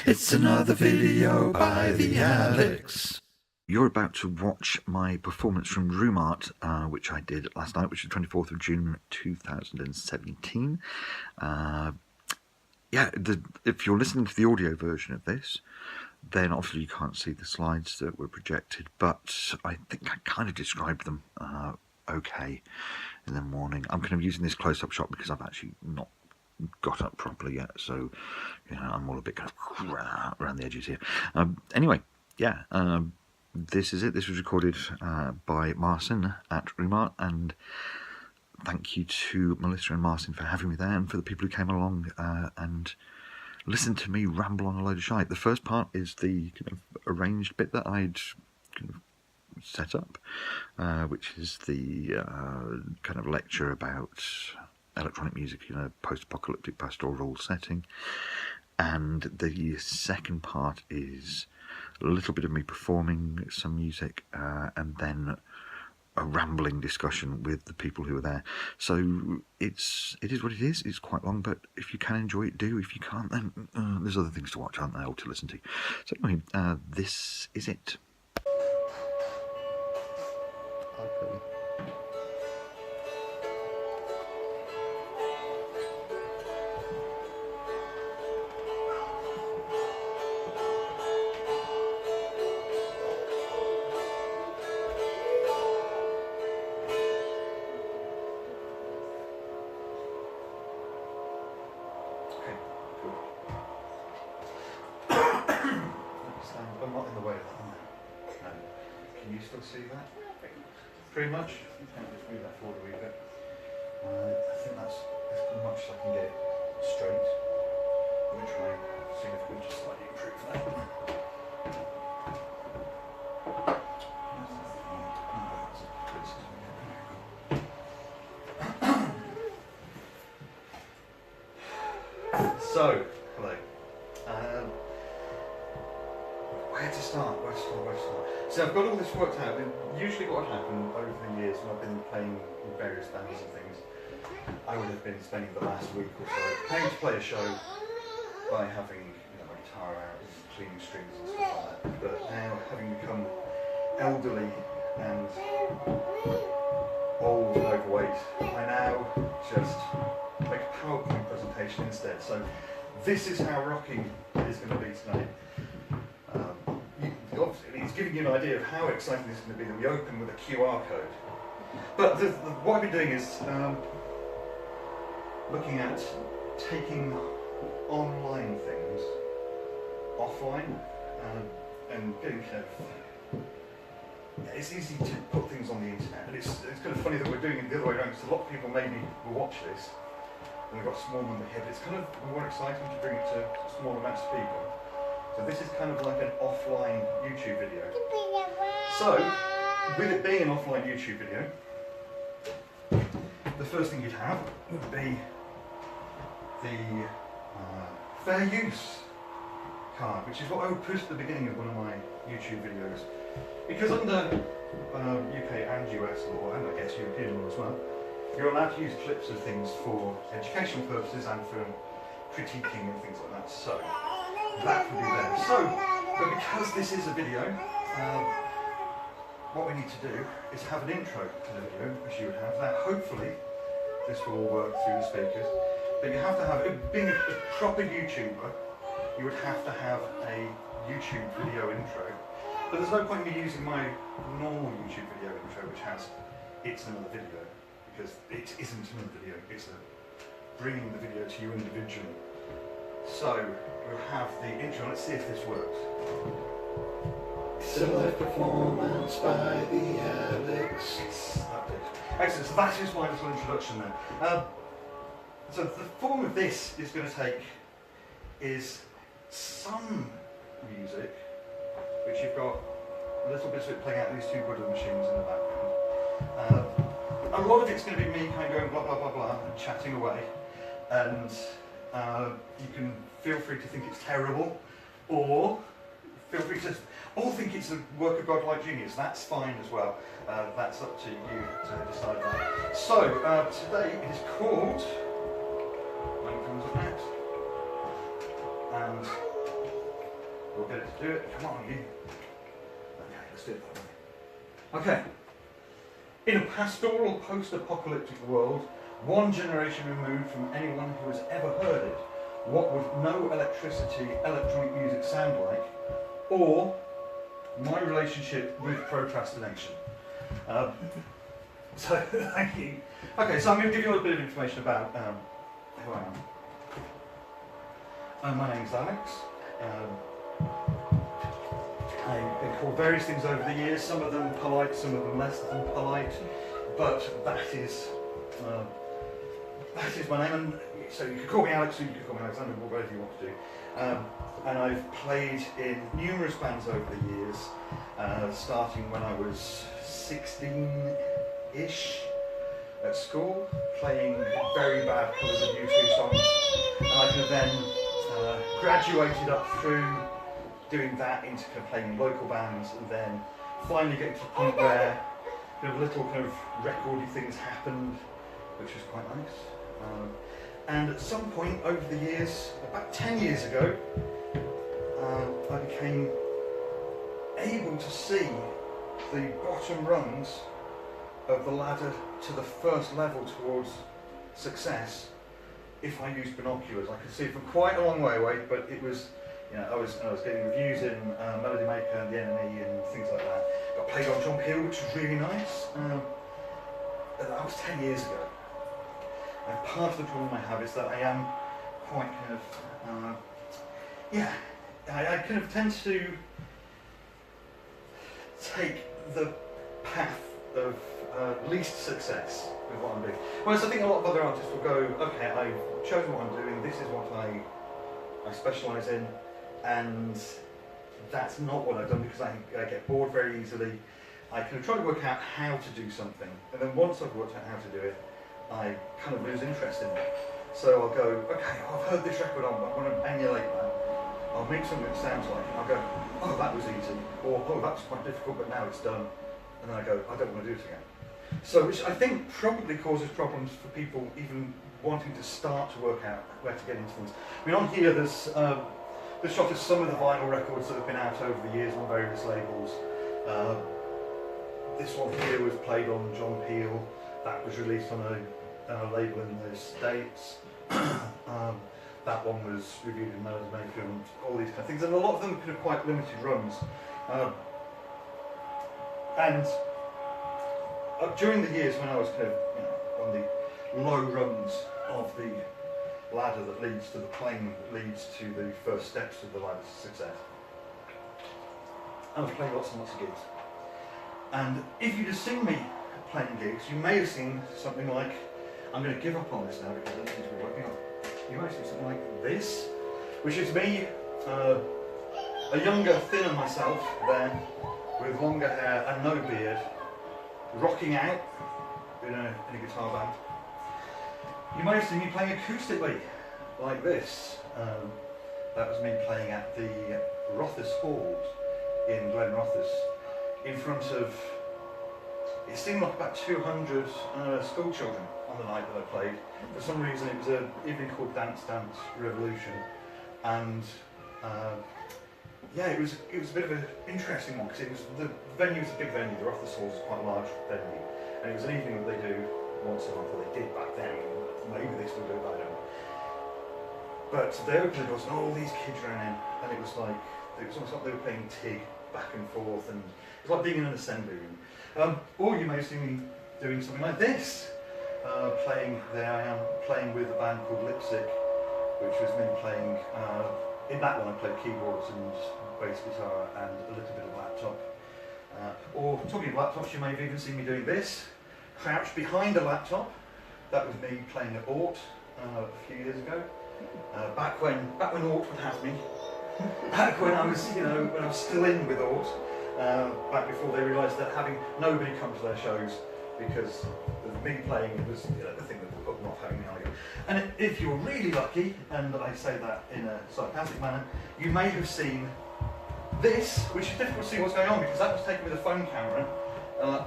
It's another video by the Alex. You're about to watch my performance from Room Art, which I did last night, which is 24th of June 2017. If you're listening to the audio version of this, then obviously you can't see the slides that were projected, but I think I kind of described them okay in the morning. I'm kind of using this close-up shot because I've actually not got up properly yet, so I'm all a bit kind of around the edges here. This is it. This was recorded by Marcin at Room Art, and thank you to Melissa and Marcin for having me there, and for the people who came along and listened to me ramble on a load of shite. The first part is the kind of arranged bit that I'd kind of set up, which is the kind of lecture about electronic music in a post-apocalyptic pastoral setting. And the second part is a little bit of me performing some music, and then a rambling discussion with the people who are there. So it is what it is. It's quite long, but if you can enjoy it, do. If you can't, then there's other things to watch, aren't there, or to listen to. So anyway, this is it. Okay. I'm not in the way of that, am I? No. Can you still see that? Pretty much. I'll just move that forward a wee bit. I think that's as much as I can get straight. Let me try and see if we can just slightly improve that. So, hello. Where to start? So I've got all this worked out, and usually what would happen over the years when I've been playing in various bands and things, I would have been spending the last week or so paying to play a show by having my guitar out and cleaning strings and stuff like that. But now, having become elderly and old and overweight, I now just make a PowerPoint presentation instead. So this is how rocking it is going to be tonight. Obviously, it's giving you an idea of how exciting this is going to be that we open with a QR code. But what I've been doing is looking at taking online things offline and getting kind of... It's easy to put things on the internet, and it's kind of funny that we're doing it the other way around, because a lot of people maybe will watch this and we've got a small number here, but it's kind of more exciting to bring it to small amounts of people. So this is kind of like an offline YouTube video. So, with it being an offline YouTube video, the first thing you'd have would be the fair use card, which is what I would put at the beginning of one of my YouTube videos. Because under UK and US law, and I guess European law as well, you're allowed to use clips of things for educational purposes and for critiquing and things like that. So that would be there. So, but because this is a video, what we need to do is have an intro to the video, which you would have. Now, hopefully, this will all work through the speakers. But you have to have, being a proper YouTuber, you would have to have a YouTube video intro. But there's no point in me using my normal YouTube video intro, which has "it's another video," because it isn't another video. It's bringing the video to you individually. So we'll have the intro. Let's see if this works. It's a live performance by the Alex. Excellent. So that is my little introduction then. So the form of this is going to take is some music, which you've got a little bit of it playing out these two woodland machines in the background. A lot of it's going to be me kind of going blah blah blah blah and chatting away, and you can feel free to think it's terrible, or feel free to all think it's a work of godlike genius. That's fine as well. That's up to you to decide that. So today it is called When It Comes Up Next, and Do it. Come on, you. Okay, let's do it that way. Okay. In a pastoral post-apocalyptic world, one generation removed from anyone who has ever heard it, what would no electricity, electronic music sound like, or my relationship with procrastination. So, thank you. Okay, so I'm going to give you a little bit of information about who I am. My name is Alex. I've been called various things over the years, some of them polite, some of them less than polite, but that is my name. And so you could call me Alex, or you could call me Alexander, whatever you want to do. And I've played in numerous bands over the years, starting when I was 16-ish at school, playing very bad covers of U2 songs, and I kind of then graduated up through doing that into kind of playing in local bands, and then finally getting to the point where kind of little kind of recordy things happened, which was quite nice. And at some point over the years, about 10 years ago, I became able to see the bottom rungs of the ladder to the first level towards success if I used binoculars. I could see it from quite a long way away, but it was, you know, I was getting reviews in Melody Maker and The Enemy and things like that. Got played on John Peel, which was really nice. That was 10 years ago. And part of the problem I have is that I am quite kind of, I kind of tend to take the path of least success with what I'm doing. Whereas I think a lot of other artists will go, okay, I've chosen what I'm doing, this is what I specialise in, and that's not what I've done because I get bored very easily. I kind of try to work out how to do something, and then once I've worked out how to do it, I kind of lose interest in it. So I'll go, okay, I've heard this record, I want to emulate that. I'll make something that sounds like it. I'll go, oh, that was easy, or oh, that was quite difficult, but now it's done. And then I go, I don't want to do it again. So, which I think probably causes problems for people even wanting to start to work out where to get into things. I mean, on here there's shot of some of the vinyl records that have been out over the years on various labels. This one here was played on John Peel. That was released on a label in the States. That one was reviewed in Melody Maker and all these kind of things. And a lot of them are kind of quite limited runs. And during the years when I was kind of, you know, on the low rungs of the ladder that leads to the plane that leads to the first steps of the ladder to success, I was playing lots and lots of gigs. And if you'd have seen me playing gigs, you may have seen something like, I'm going to give up on this now because I don't seem to be working out. You might see something like this, which is me, a younger, thinner myself then, with longer hair and no beard, rocking out in a guitar band. You might have seen me playing acoustically, like this. That was me playing at the Rothes Halls in Glen Rothes, in front of, it seemed like about 200 school children on the night that I played. For some reason it was an evening called Dance Dance Revolution, and yeah, it was a bit of an interesting one because it was, the venue was a big venue. The Rothes Halls is quite a large venue, and it was an evening that they do once a month, or they did back then. Maybe they still do it, I don't know. But they opened the doors and all these kids ran in, and it was like, it was almost like they were playing TIG back and forth, and it was like being in an assembly room. Or you may have seen me doing something like this. There I am playing with a band called Lipstick, which was me playing, in that one I played keyboards and bass guitar and a little bit of laptop. Or talking of laptops, you may have even seen me doing this, crouched behind a laptop. That was me playing at Ort a few years ago. Back when Ort would have me. Back when I was, when I was still in with Ort. Back before they realised that having nobody come to their shows because of me playing was the thing that would put them off having me on again. And if you're really lucky, and I say that in a sarcastic manner, you may have seen this, which is difficult to see what's going on because that was taken with a phone camera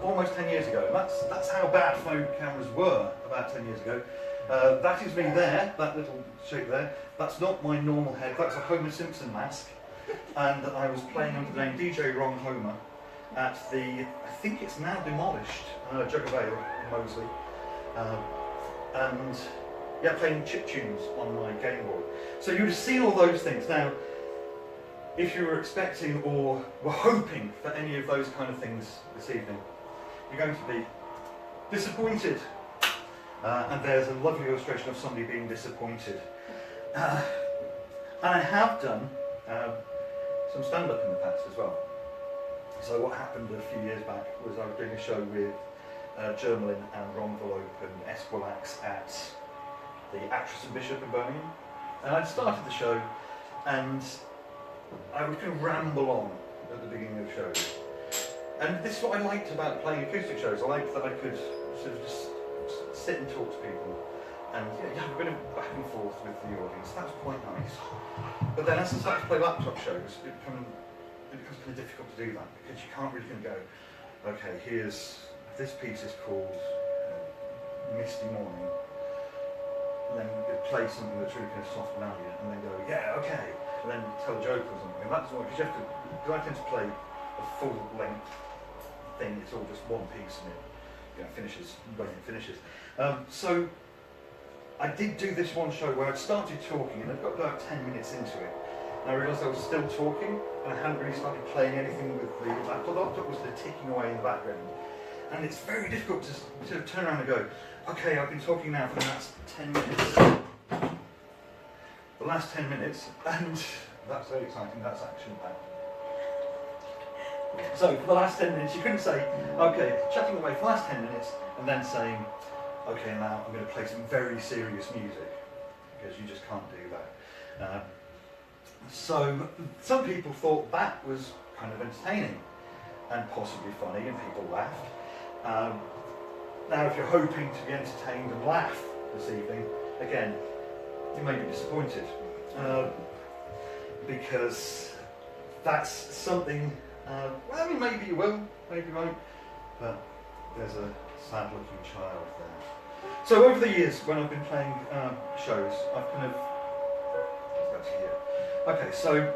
almost 10 years ago. And that's how bad phone cameras were about 10 years ago. That is me there, that little shape there. That's not my normal head, that's a Homer Simpson mask. and I was playing under the name DJ Ron Homer at the, I think it's now demolished, Jug of Ale in Moseley, and yeah, playing chiptunes on my Game Boy. So you would have seen all those things. Now, if you were expecting or were hoping for any of those kind of things this evening, you're going to be disappointed. And there's a lovely illustration of somebody being disappointed. And I have done some stand-up in the past as well. So what happened a few years back was I was doing a show with Germelin and Ron Velope and Esquilax at the Actress and Bishop in Birmingham. And I'd started the show and I would kind of ramble on at the beginning of the show. And this is what I liked about playing acoustic shows. I liked that I could sort of just sit and talk to people and have a bit of back and forth with the audience. That was quite nice. But then as I started to play laptop shows, it becomes kind of difficult to do that because you can't really go, okay, here's, this piece is called Misty Morning, and then play something that's really kind of soft and ambient, and then go, yeah, okay, and then tell a joke or something. And that's what, because I tend to play a full length thing, it's all just one piece and it finishes when it finishes. So I did do this one show where I'd started talking and I'd got about 10 minutes into it. And I realised I was still talking and I hadn't really started playing anything with the laptop. The laptop was ticking away in the background. And it's very difficult to sort of turn around and go, okay, I've been talking now for the last 10 minutes. The last 10 minutes, and that's very exciting, that's action-packed. So for the last 10 minutes, you couldn't say, okay, chatting away for the last 10 minutes, and then saying, okay, now I'm going to play some very serious music, because you just can't do that. So some people thought that was kind of entertaining, and possibly funny, and people laughed. Now if you're hoping to be entertained and laugh this evening, again, you may be disappointed, because that's something. Well, I mean, maybe you will, maybe you won't, but there's a sad-looking child there. So over the years, when I've been playing shows, I've kind of... Let's go to here. Okay, so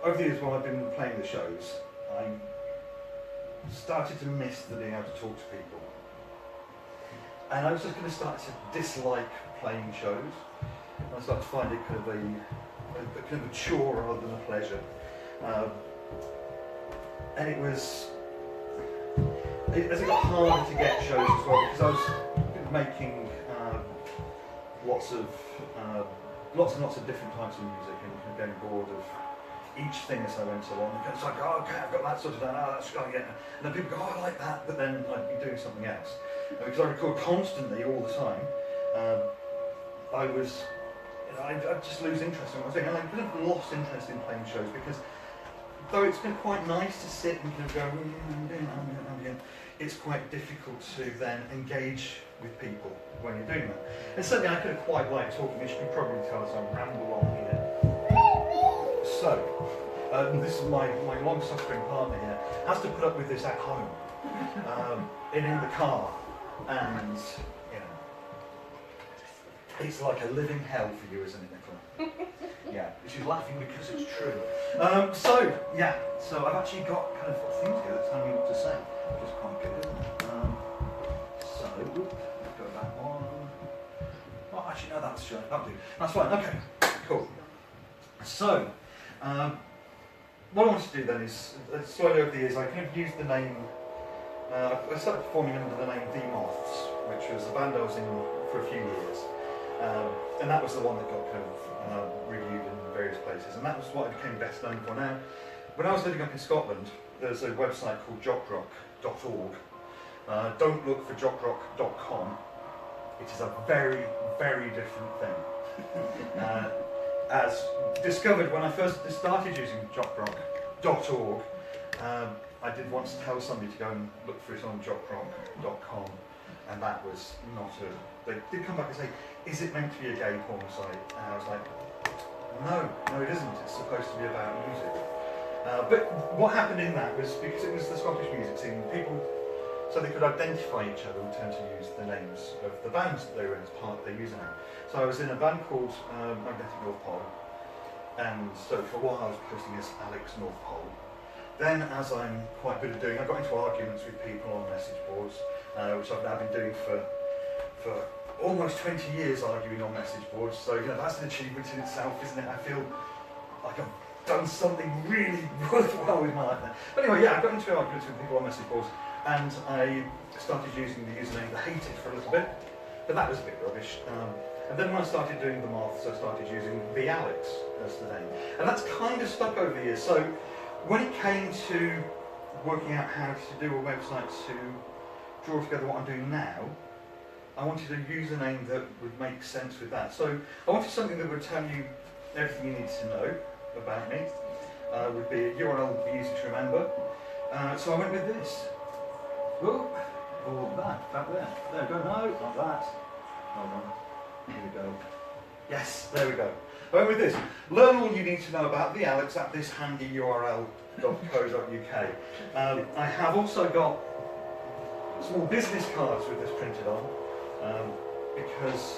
over the years when I've been playing the shows, I started to miss the being able to talk to people. And I was just going to start to dislike playing shows. I started to find it kind of a chore rather than a pleasure. And it was, as it got harder to get shows as well, because I was making lots and lots of different types of music and getting bored of each thing as I went along. And it's like, oh, okay, I've got that sorted out, oh, that's going to get. And then people go, oh, I like that, but then I'd be doing something else. And because I record constantly all the time, I was, I'd just lose interest in what I was doing. And I kind of lost interest in playing shows because though it's been quite nice to sit and kind of go, it's quite difficult to then engage with people when you're doing that. And certainly I could have quite liked talking, as you can probably tell as I ramble on here. So, this is my long-suffering partner here, has to put up with this at home, in the car, and, you know, it's like a living hell for you, isn't it, Nicola? Yeah, she's laughing because it's true. So I've actually got kind of things here that tell me what to say, which is quite good, isn't it? So, let's go back one. Oh, actually, no, that's sure. That'll do. That's fine, okay, cool. So, what I want to do then is, slowly over the years, I kind of used the name, I started performing under the name The Moths, which was the band I was in for a few years. And that was the one that got kind of reviewed in various places, and that was what I became best known for. Now, when I was living up in Scotland, there's a website called jockrock.org. Don't look for jockrock.com. It is a very, very different thing. As discovered when I first started using jockrock.org, I did once tell somebody to go and look for it on jockrock.com, and that was not a... They did come back and say, is it meant to be a gay porn site? And I was like, no, it isn't. It's supposed to be about music. But what happened in that was, because it was the Scottish music scene, people, so they could identify each other, would tend to use the names of the bands that they were in as part of their username. So I was in a band called Magnetic North Pole, and so for a while I was posting as Alex North Pole. Then, as I'm quite good at doing, I got into arguments with people on message boards, which I've now been doing for almost 20 years, arguing on message boards. So that's an achievement in itself, isn't it? I feel like I've done something really worthwhile with my life now. But anyway, yeah, I got into arguments with people on message boards, and I started using the username The Hated for a little bit, but that was a bit rubbish. And then when I started doing the maths, I started using The Alex as the name. And that's kind of stuck over the years. So when it came to working out how to do a website to draw together what I'm doing now, I wanted a username that would make sense with that. So I wanted something that would tell you everything you need to know about me. Would be a URL that would be easy to remember. So I went with this. Oh, or that there. There we go. No, not that. Hold on. Here we go. Yes, there we go. I went with this. Learn all you need to know about the Alex at this handy url.co.uk. I have also got small business cards with this printed on, because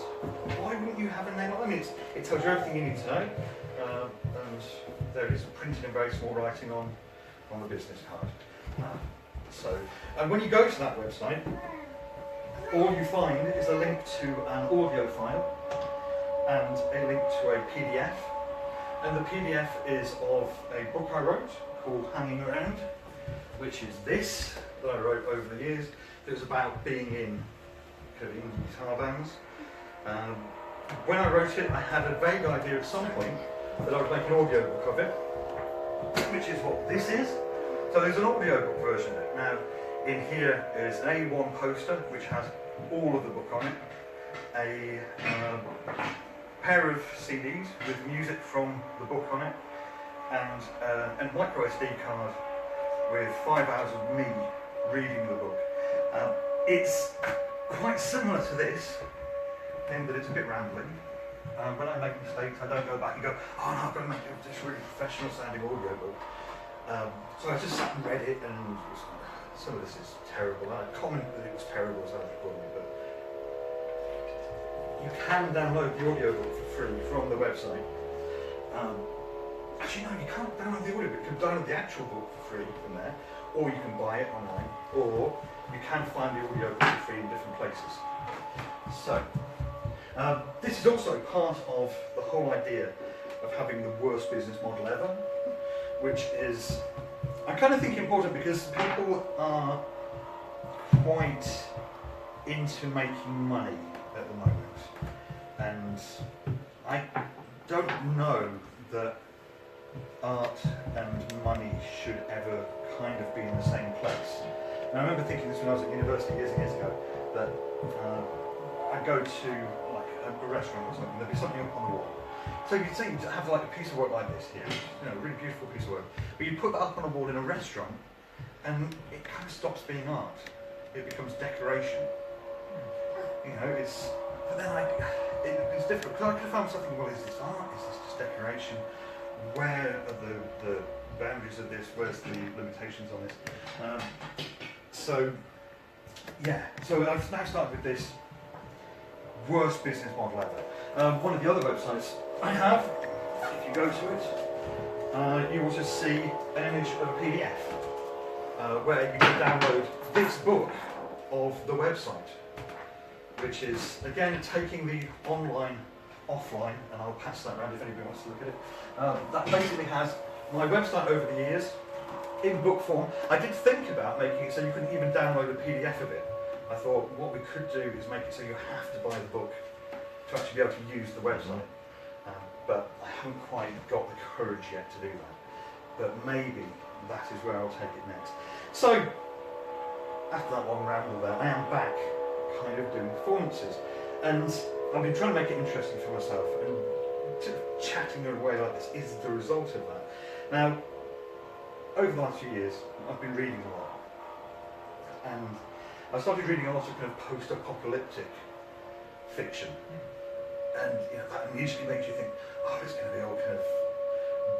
why wouldn't you have a name? I mean, it tells you everything you need to know, and there it is, printed in very small writing on the business card. And when you go to that website, all you find is a link to an audio file and a link to a PDF. And the PDF is of a book I wrote called Hanging Around, which is this, that I wrote over the years. It was about being in indie guitar bands. When I wrote it, I had a vague idea at some point that I would make an audio book of it, which is what this is. So there's an audio book version of it. Now, in here is an A1 poster, which has all of the book on it, a pair of CDs with music from the book on it, and a micro SD card with 5 hours of me reading the book. It's quite similar to this, in that it's a bit rambling. When I make mistakes, I don't go back and go, oh no, I've got to make this really professional sounding audio book. So I just sat and read it, and some of this is terrible. I commented that it was terrible as I was recording it, but you can download the audiobook for free from the website. Actually, no, you can't download the audiobook. You can download the actual book for free from there, or you can buy it online, or you can find the audiobook for free in different places. So, this is also part of the whole idea of having the worst business model ever, which is, I kind of think, important because people are quite into making money at the moment, and I don't know that art and money should ever kind of be in the same place. And I remember thinking this when I was at university years and years ago, that I'd go to like a restaurant or something, there'd be something up on the wall. So you'd say you'd have like a piece of work like this here, a really beautiful piece of work, but you put that up on a wall in a restaurant, and it kind of stops being art. It becomes decoration. But then it's difficult, because I could have found something, well, is this art? Is this just decoration? Where are the boundaries of this? Where's the limitations on this? So I've now started with this worst business model ever. One of the other websites I have, if you go to it, you will just see an image of a PDF where you can download this book of the website, which is, again, taking the online offline, and I'll pass that around if anybody wants to look at it. That basically has my website over the years in book form. I did think about making it so you couldn't even download a PDF of it. I thought what we could do is make it so you have to buy the book to actually be able to use the website. But I haven't quite got the courage yet to do that. But maybe that is where I'll take it next. So, after that long ramble there, I am back kind of doing performances. And I've been trying to make it interesting for myself, and chatting away like this is the result of that. Now, over the last few years, I've been reading a lot. And I started reading a lot of kind of post-apocalyptic fiction. And that immediately makes you think, oh, it's going to be all kind of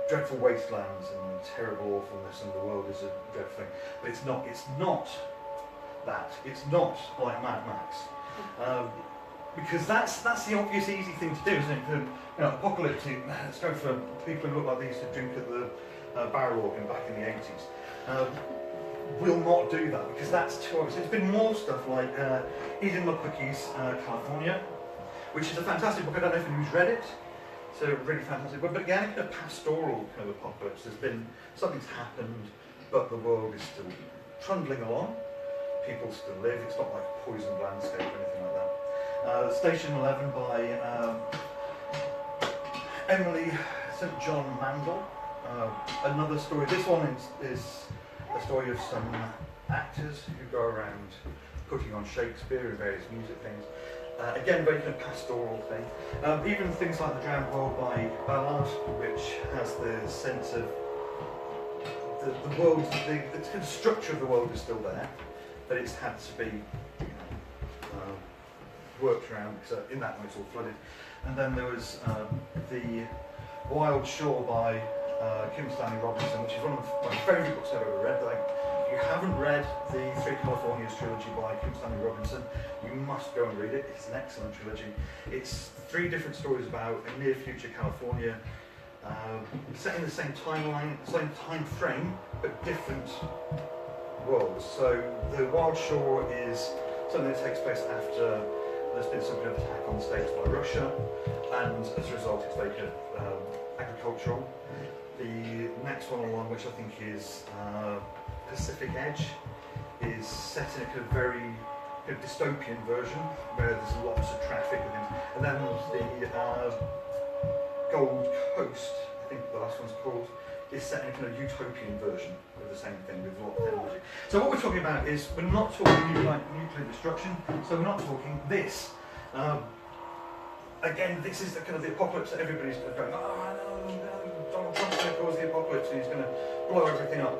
dreadful wastelands and terrible awfulness, and the world is a dreadful thing. But it's not that. It's not like Mad Max. because that's the obvious, easy thing to do, isn't it? Apocalyptic. Let's go for people who look like they used to drink at the barrel organ back in the 80s. Will not do that because that's too obvious. It's been more stuff like Eden McQuickie's California, which is a fantastic book. I don't know if anyone's read it. It's a really fantastic book. But again, a pastoral kind of apocalypse. There's been something's happened, but the world is still trundling along. People still live. It's not like a poisoned landscape or anything like that. Station 11 by Emily St. John Mandel. Another story. This one is a story of some actors who go around putting on Shakespeare and various music things. Again, very kind of pastoral thing. Even things like The Drowned World by Ballard, which has the sense of the world, the kind of structure of the world is still there, but it's had to be worked around, because in that way it's all flooded. And then there was The Wild Shore by Kim Stanley Robinson, which is one of my favourite books I've ever read. If you haven't read the Three Californias trilogy by Kim Stanley Robinson, you must go and read it. It's an excellent trilogy. It's 3 different stories about a near future California, set in the same timeline, same time frame, but different worlds. So The Wild Shore is something that takes place after there's been some kind of attack on the States by Russia, and as a result it's very kind of agricultural. The next one along, which I think is Pacific Edge, is set in a kind of very kind of dystopian version where there's lots of traffic and things. And then the Gold Coast, I think the last one's called, is set in a kind of utopian version of the same thing with a lot of technology. So what we're talking about is, we're not talking nuclear destruction, so we're not talking this. Again, this is the kind of the apocalypse that everybody's going, oh no, Donald Trump's going to cause the apocalypse and he's going to blow everything up.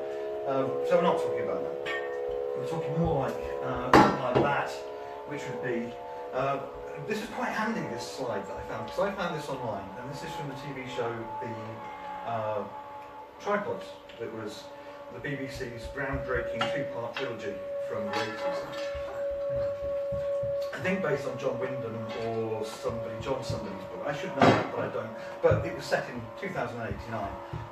So we're not talking about that. We're talking more like that, which would be, this is quite handy, this slide that I found, because I found this online, and this is from the TV show, The Tripods, that was the BBC's groundbreaking 2-part trilogy from the 80s. I think based on John Wyndham or John somebody's book. I should know that, but I don't. But it was set in 2089,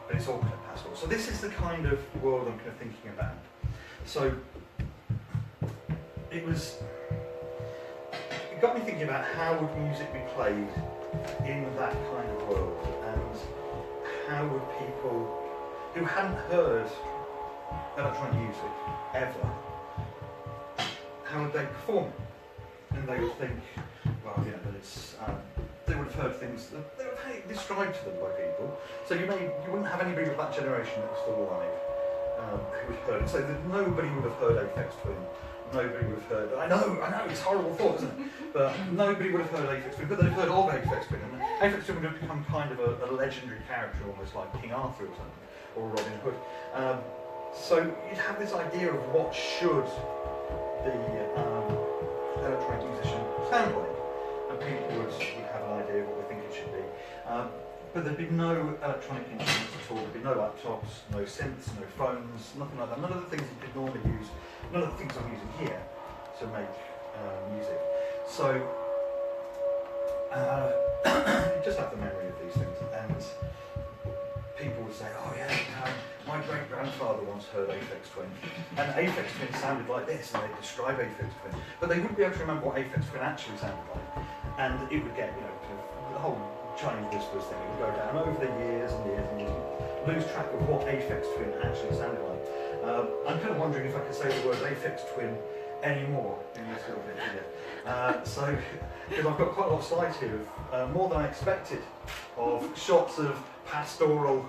but it's all kind of pastoral. So this is the kind of world I'm kind of thinking about. So it got me thinking about how would music be played in that kind of world, and how would people who hadn't heard electronic music ever, how would they perform it? And they would think, well, you know, that it's, they would have heard things that they would have had it described to them by people. So you wouldn't have anybody of that generation that was still alive who would have heard it. So that nobody would have heard Aphex Twin. Nobody would have heard. I know, it's a horrible thought, isn't it? But nobody would have heard Aphex Twin. But they'd heard of Aphex Twin, and Aphex Twin would have become kind of a legendary character, almost like King Arthur or something, or Robin Hood. So you'd have this idea of what should the electronic musician sound like, and people would have an idea of what they think it should be. But there'd be no electronic instruments at all. There'd be no laptops, no synths, no phones, nothing like that. None of the things you could normally use, none of the things I'm using here to make music. So you just have the memory of these things, and people would say, oh yeah, my great-grandfather once heard Aphex Twin, and Aphex Twin sounded like this, and they'd describe Aphex Twin, but they wouldn't be able to remember what Aphex Twin actually sounded like, and it would get, you know, kind of the whole Chinese whispers thing, it would go down over the years and years and years, lose track of what Aphex Twin actually sounded like. I'm kind of wondering if I could say the word Aphex Twin anymore in this little bit here. So, because I've got quite a lot of slides here of more than I expected of shots of pastoral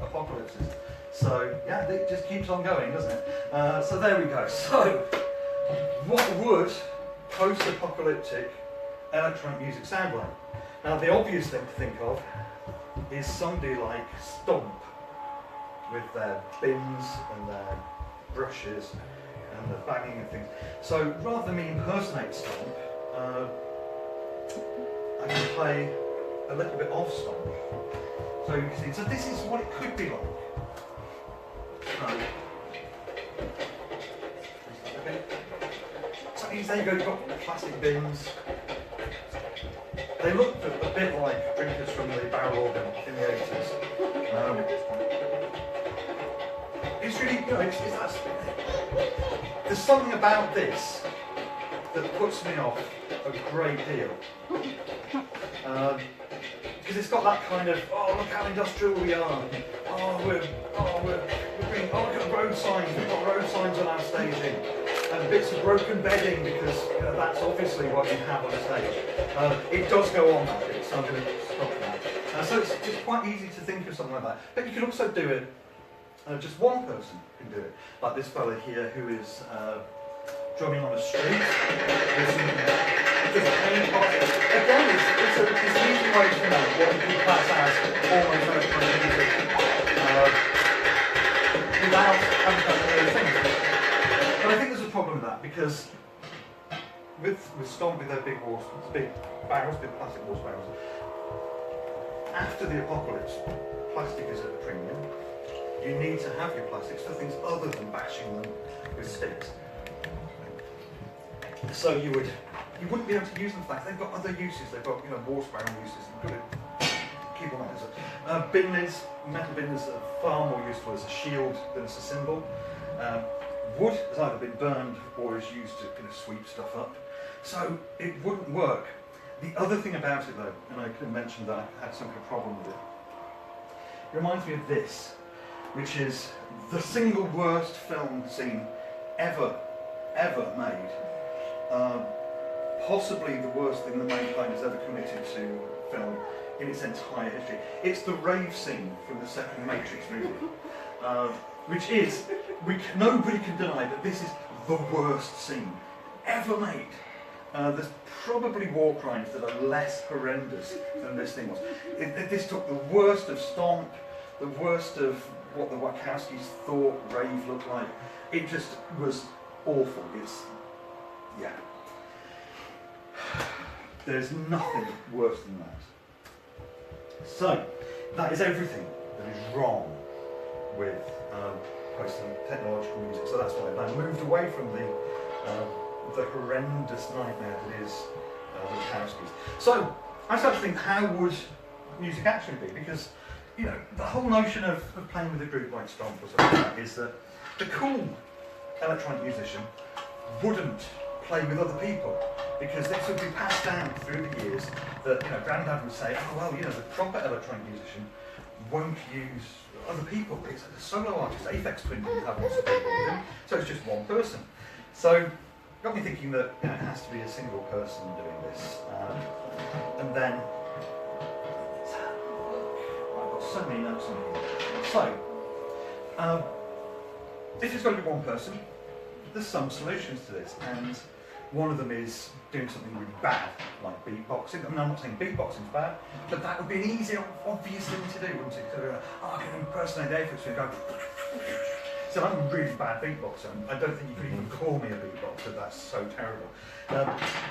apocalypses. So yeah, it just keeps on going, doesn't it? So there we go. So what would post-apocalyptic electronic music sound like? Now the obvious thing to think of is somebody like Stomp with their bins and their brushes and the banging and things. So rather than me impersonate Stomp, I can play a little bit of Stomp. So you can see, so this is what it could be like. Okay. So there you go, you've got plastic bins, They looked a bit like drinkers from the barrel organ in the 80s. It's really, there's something about this that puts me off a great deal. Because it's got that kind of, oh, look how industrial we are. We're bringing, look at road signs, we've got road signs on our staging. And bits of broken bedding, because that's obviously what you have on a stage. It does go on that bit, so I'm going to stop that. So it's quite easy to think of something like that. But you can also do it, just one person can do it. Like this fella here who is drumming on the street. Just playing pockets. Again, it's an easy way to know what you can class as almost electronic music without having done any other things. But I think there's a problem with that because with Stomp, with their big barrels, big plastic horse barrels, after the apocalypse, plastic is at a premium. You need to have your plastics for things other than bashing them with sticks. So you wouldn't be able to use them for that. They've got other uses. They've got horse barrel uses. You've got to keep on that. Bin lids, metal bin lids are far more useful as a shield than as a symbol. Wood has either been burned or is used to sweep stuff up. So it wouldn't work. The other thing about it though, and I could have mentioned that I had some kind of problem with it, it reminds me of this, which is the single worst film scene ever made. Possibly the worst thing that mankind has ever committed to film in its entire history. It's the rave scene from the second Matrix movie, which is, nobody can deny that this is the worst scene ever made. There's probably war crimes that are less horrendous than this thing was. This took the worst of Stomp, the worst of what the Wachowskis thought rave looked like. It just was awful. Yeah. There's nothing worse than that. So, that is everything that is wrong with post-technological music. So that's why I moved away from the horrendous nightmare that is the Wachowskis. So, I started to think, how would music actually be? Because, the whole notion of playing with a group like Stomp or something like that is that the cool electronic musician wouldn't play with other people, because this would be passed down through the years that Grandad would say, oh well, the proper electronic musician won't use other people. It's like a solo artist. Aphex Twin didn't have lots of people with him, so it's just one person. So got me thinking that it has to be a single person doing this, and then I've got so many notes on here. So if it's got to be one person, there's some solutions to this, and one of them is doing something really bad, like beatboxing. I mean, I'm not saying beatboxing's bad, but that would be an easy, obvious thing to do, wouldn't it? I can impersonate the Aphex Twin and go. So I'm a really bad beatboxer. I don't think you could even call me a beatboxer. That's so terrible.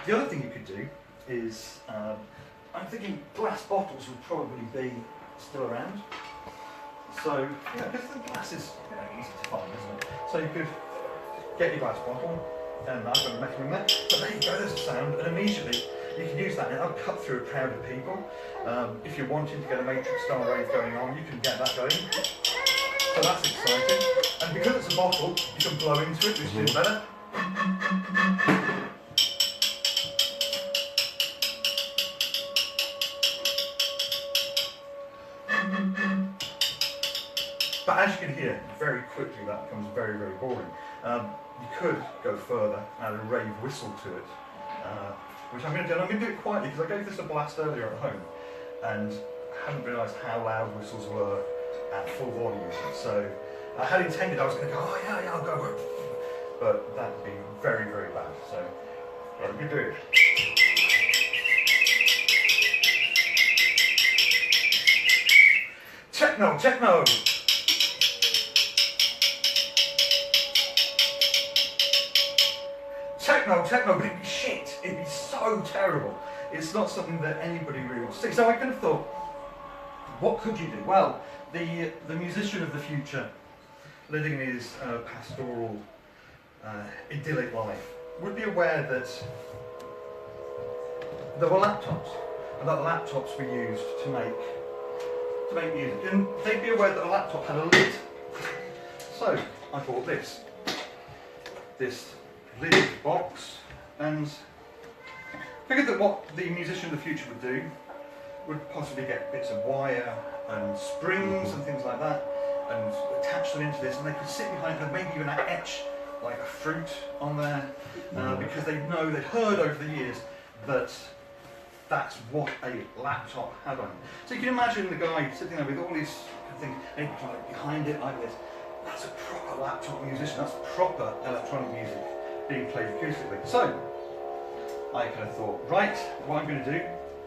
The other thing you could do is, I'm thinking glass bottles would probably be still around. So, because the glass is easy to find, isn't it? So you could get your glass bottle, and I've got a metal in there, but there you go, there's a sound, and immediately you can use that, and it'll cut through a crowd of people. If you're wanting to get a Matrix-style rave going on, you can get that going. So that's exciting. And because it's a bottle, you can blow into it, which is even better. But as you can hear, very quickly that becomes very, very boring. You could go further and add a rave whistle to it, which I'm going to do. And I'm going to do it quietly because I gave this a blast earlier at home and I hadn't realised how loud whistles were at full volume. So I had intended I was going to go, oh yeah, I'll go. But that would be very, very bad. So let me do it. Techno! Techno, but it'd be shit. It'd be so terrible. It's not something that anybody really wants to see. So I kind of thought, what could you do? Well, the musician of the future, living in his pastoral, idyllic life, would be aware that there were laptops. that laptops were used to make music. And they'd be aware that a laptop had a lid. So I bought this lid box, and figured that what the musician of the future would do would possibly get bits of wire and springs and things like that, and attach them into this, and they could sit behind it and maybe even etch like a fruit on there, because they'd heard over the years that that's what a laptop had on it. So you can imagine the guy sitting there with all these things, and behind it like this. That's a proper laptop musician. That's proper electronic music being played acoustically. So I kind of thought, right, what I'm going to do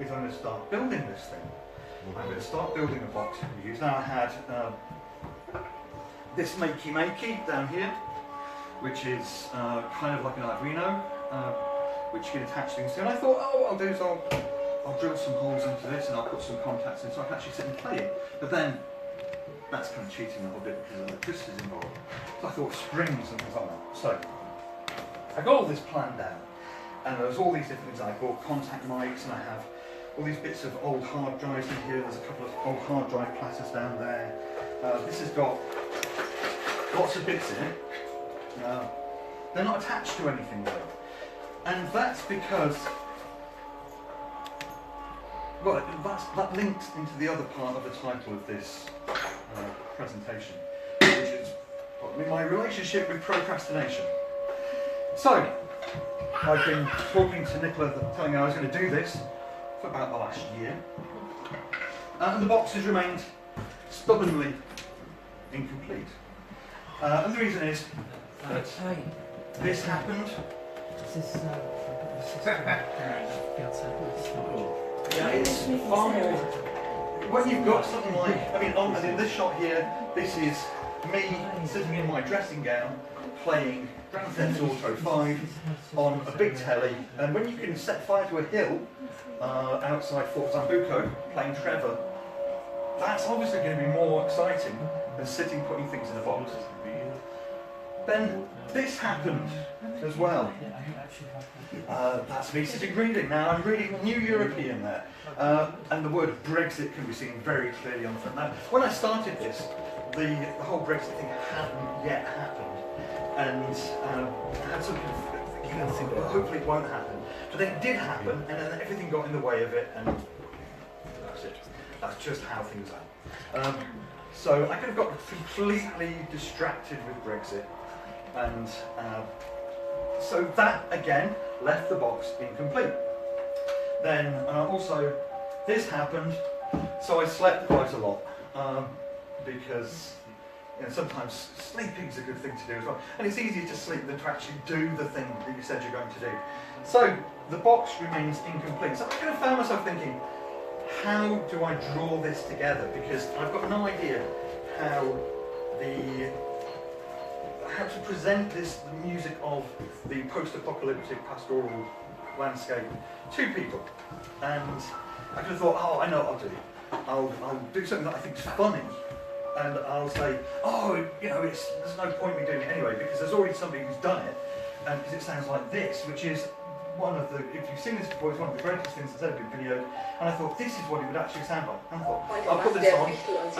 is I'm going to start building this thing. I'm going to start building a box to use. Now I had this makey down here, which is kind of like an Arduino, which you can attach things to. And I thought, oh, what I'll do is I'll drill some holes into this and I'll put some contacts in so I can actually sit and play it. But then that's kind of cheating a little bit because electricity is involved. So I thought springs and things like that. So I got all this planned out, and there was all these different things. I bought contact mics, and I have all these bits of old hard drives in here. There's a couple of old hard drive platters down there. This has got lots of bits in it. They're not attached to anything though, and that's because, well, that links into the other part of the title of this presentation, which is my relationship with procrastination. So, I've been talking to Nicola, telling her I was going to do this for about the last year, and the box has remained stubbornly incomplete. And the reason is that this happened. Yeah, it's far more. When you've got something like, in this shot here, this is me sitting in my dressing gown playing Grand Theft Auto 5 on a big telly, and when you can set fire to a hill outside Fort Zambuco playing Trevor, that's obviously going to be more exciting than sitting putting things in a box. Then this happened as well. That's me sitting reading. Now I'm reading New European there, and the word Brexit can be seen very clearly on the front. Now, when I started this, the whole Brexit thing hadn't yet happened, and I had some thinking, hopefully it won't happen. But then it did happen, and then everything got in the way of it, and that's it. That's just how things are. So I could have got completely distracted with Brexit, and so that again left the box incomplete. Then also this happened, so I slept quite a lot, because sometimes sleeping's a good thing to do as well, and it's easier to sleep than to actually do the thing that you said you're going to do. So the box remains incomplete. So I kind of found myself thinking, how do I draw this together? Because I've got no idea how to present the music of the post-apocalyptic pastoral landscape to people. And I could have thought, oh, I know what I'll do. I'll do something that I think is funny, and I'll say, oh, there's no point in me doing it anyway, because there's already somebody who's done it, and because it sounds like this, which is one of the, if you've seen this before, it's one of the greatest things that's ever been videoed, and I thought, this is what it would actually sound like. And I thought, I'll put this on,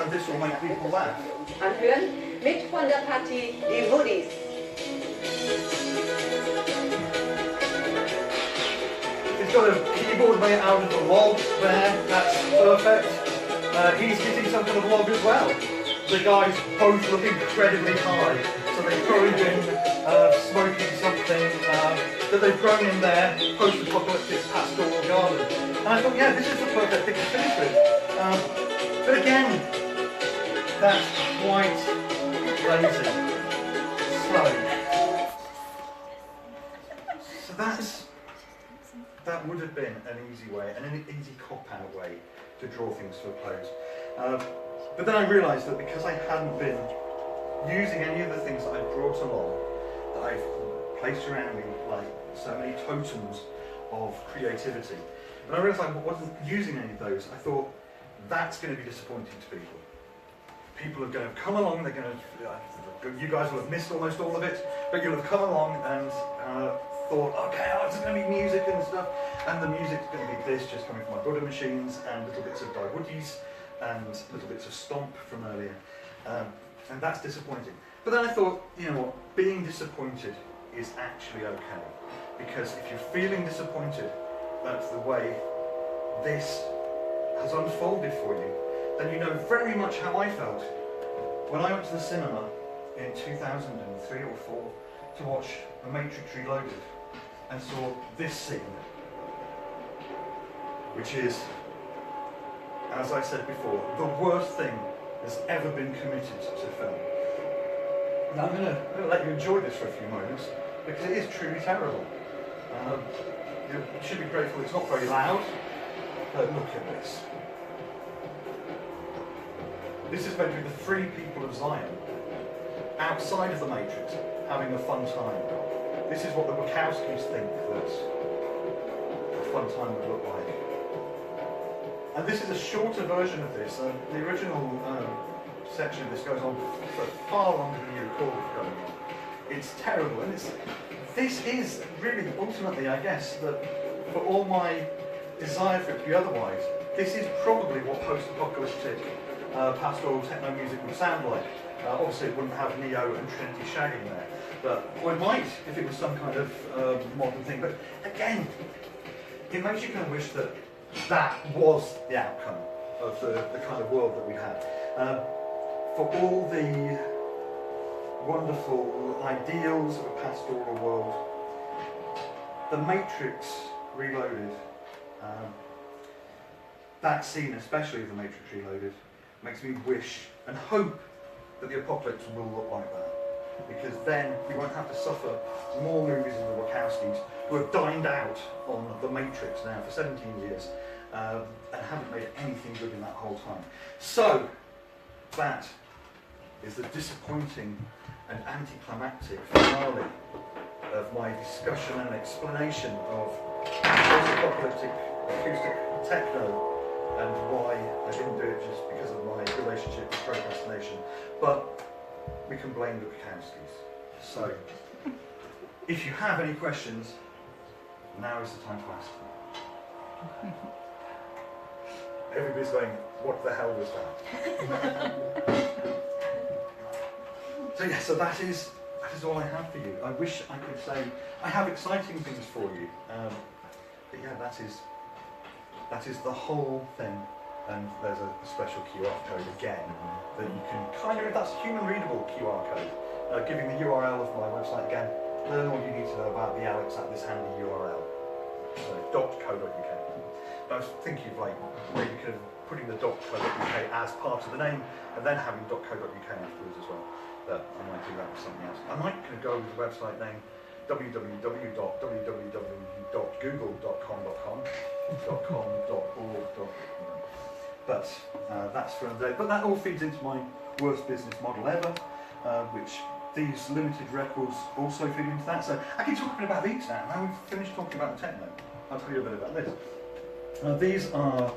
and this will make people laugh. Anhören mit von der Partie Die Woodies. It's got a keyboard made out of the log there, that's perfect. He's hitting some kind of log as well. The guys both look incredibly high, so they've probably been smoking something that they've grown in their post-apocalyptic pastoral garden. And I thought, yeah, this is the perfect thing to finish with. But again, that's quite lazy, slow. So that would have been an easy way, and an easy cop-out way to draw things to a close. But then I realised that because I hadn't been using any of the things that I've brought along, that I've placed around me, like so many totems of creativity, and I realised I wasn't using any of those, I thought, that's going to be disappointing to people. People are going to come along, they're going to, you guys will have missed almost all of it, but you'll have come along and thought, okay, there's going to be music and stuff, and the music's going to be this, just coming from my Buddha machines, and little bits of Daiwoodies, and little bits of Stomp from earlier, and that's disappointing. But then I thought, you know what, being disappointed is actually okay, because if you're feeling disappointed at the way this has unfolded for you, then you know very much how I felt when I went to the cinema in 2003 or 4 to watch The Matrix Reloaded and saw this scene, which is, as I said before, the worst thing that's ever been committed to film. Now I'm going to let you enjoy this for a few moments, because it is truly terrible. You should be grateful it's not very loud, but look at this. This is meant to be the three people of Zion, outside of the Matrix, having a fun time. This is what the Wachowskis think that a fun time would look like. And this is a shorter version of this. The original section of this goes on for far longer than you recall it going on. It's terrible, and this is really, ultimately, I guess, that for all my desire for it to be otherwise, this is probably what post-apocalyptic pastoral techno music would sound like. Obviously it wouldn't have Neo and Trinity shagging there, but or it might if it was some kind of modern thing. But again, it makes you kind of wish that that was the outcome of the kind of world that we had. For all the wonderful ideals of a pastoral world, The Matrix Reloaded, that scene, especially of The Matrix Reloaded, makes me wish and hope that the apocalypse will look like that, because then we won't have to suffer more movies of the Wachowskis, who have dined out on The Matrix now for 17 years and haven't made anything good in that whole time. So that is the disappointing and anticlimactic finale of my discussion and explanation of post-apocalyptic acoustic techno, and why I didn't do it just because of my relationship with procrastination. But we can blame the Wachowskis. So, if you have any questions, now is the time to ask them. Everybody's going, what the hell was that? So yeah, so that is all I have for you. I wish I could say I have exciting things for you, but yeah, that is the whole thing. And there's a special QR code again that you can kind of, that's a human readable QR code, giving the URL of my website again. Learn all you need to know about the Alex at this handy URL. So .co.uk. But I was thinking of like maybe kind of putting the .co.uk as part of the name and then having .co.uk afterwards as well. But I might do that with something else. I might kind of go with the website name www.org. But that's for another day. But that all feeds into my worst business model ever, which these limited records also feed into that. So I can talk a bit about these now. Now we've finished talking about the techno, I'll tell you a bit about this. These are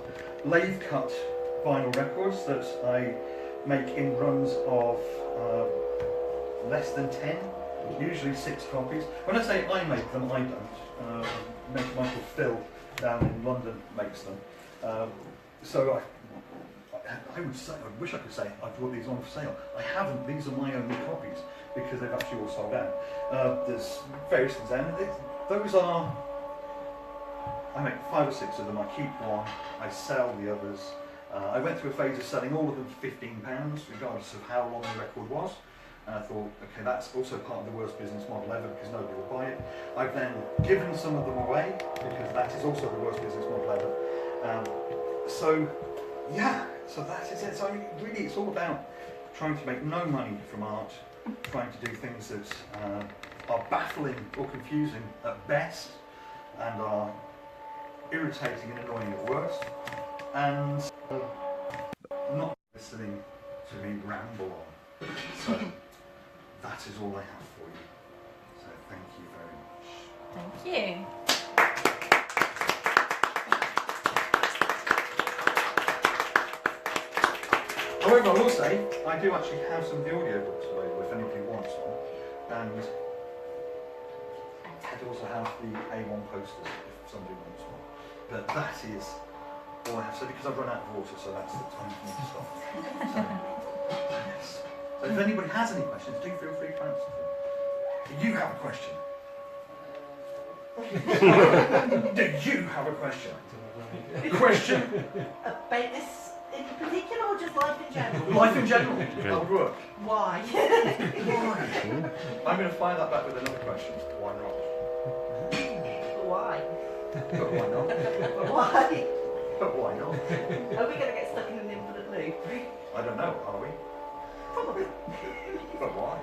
lathe cut vinyl records that I make in runs of less than 10, usually 6 copies. When I say I make them, I don't. Michael Phil down in London makes them. So I would say, I wish I could say I brought these on for sale. I haven't. These are my only copies because they've actually all sold out. There's various things there. Those are, I make 5 or 6 of them. I keep one, I sell the others. I went through a phase of selling all of them for £15, regardless of how long the record was. And I thought, okay, that's also part of the worst business model ever because nobody will buy it. I've then given some of them away because that is also the worst business model ever. So, yeah, so that is it. So really, it's all about trying to make no money from art, trying to do things that are baffling or confusing at best, and are irritating and annoying at worst, and not listening to me ramble on. So that is all I have for you. So thank you very much. Thank you. However, I will say, I do actually have some of the audiobooks available if anybody wants one. And I also have the A1 posters if somebody wants one. But that is all I have. So because I've run out of water, so that's the time for me to stop. So, yes. So if anybody has any questions, do feel free to answer them. Do you have a question? Do you have a question? Question? About this in particular or just life in general? Life in general. That would work. Why? Why? I'm going to fire that back with another question. Why not? Why? But why not? Why? But why not? Are we going to get stuck in an infinite loop? I don't know, are we? Probably. But why?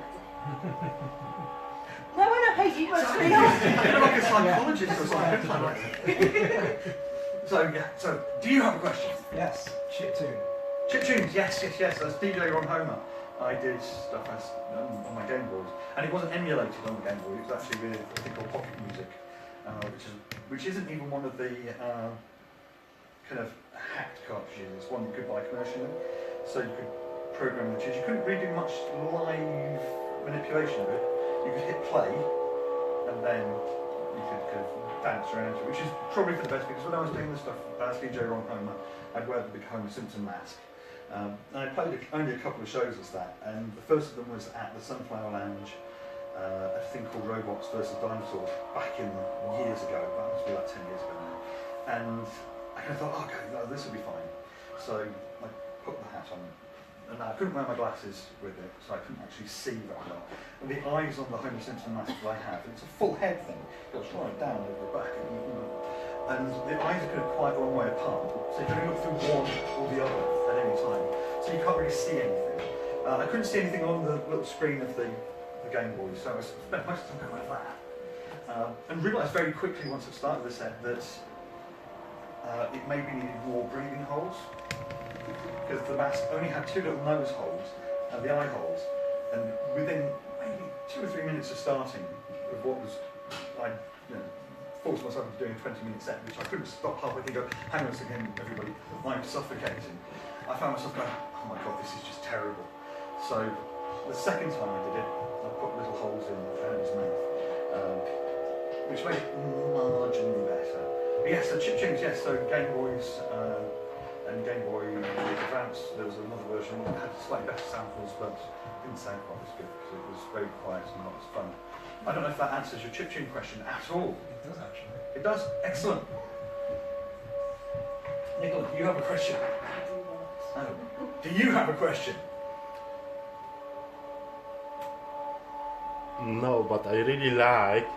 No, I don't hate you much. You're like a psychologist or something. So, yeah, so, do you have a question? Yes, chiptune. Chiptunes, yes. That's DJ Ron Homer. I did stuff on my Game Boys, and it wasn't emulated on the Game Boy. It was actually with a thing called Pocket Music, which isn't even one of the kind of hacked cartridges. It's one you could buy commercially, so you could program the tunes. You couldn't really do much live manipulation of it. You could hit play, and then you could kind of dance around it, which is probably for the best, because when I was doing this stuff as DJ Ron Homer, I'd wear the big Homer Simpson mask. And I played only a couple of shows as that, and the first of them was at the Sunflower Lounge, a thing called Robots vs Dinosaurs, back in years ago. That must be like 10 years ago now. And I kind of thought, oh, okay, no, this will be fine. So I put the hat on, and I couldn't wear my glasses with it, so I couldn't actually see very well. And the eyes on the Homer Simpson mask that I have, it's a full head thing, it goes right down over the back. And the eyes are kind of quite a long way apart, so you can only look through one or the other at any time. So you can't really see anything. I couldn't see anything on the little screen of the Game Boy, so I spent most of the time going like that. And realised very quickly once I started the set that it maybe needed more breathing holes, because the mask only had two little nose holes and the eye holes, and within maybe 2 or 3 minutes of starting of what was, I forced myself into doing a 20-minute set, which I couldn't stop halfway and go, hang on a second, everybody, I'm suffocating. I found myself going, oh my god, this is just terrible. So the second time I did it, I put little holes in around his mouth, which made it marginally better. But yes, so chiptunes, yes, so Game Boys and Game Boy Advance, there was another version that had slightly better samples, but didn't sound quite as good because it was very quiet and not as fun. I don't know if that answers your chiptune question at all. It does actually. It does? Excellent. Nicola, do you have a question? Oh. Do you have a question? No, but I really like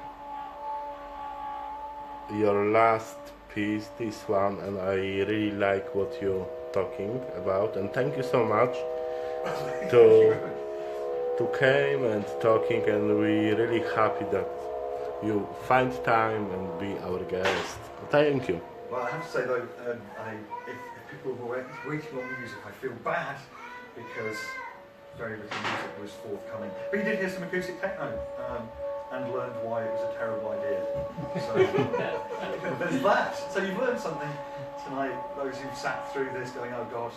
your last piece, this one, and I really like what you're talking about. And thank you so much to came and talking, and we really happy that you find time and be our guest. Thank you. Well, I have to say though, if people were waiting on music, I feel bad because very little music was forthcoming. But you did hear some acoustic techno and learned why it was a terrible idea. So there's that. So you've learned something tonight. Those who've sat through this going, oh God,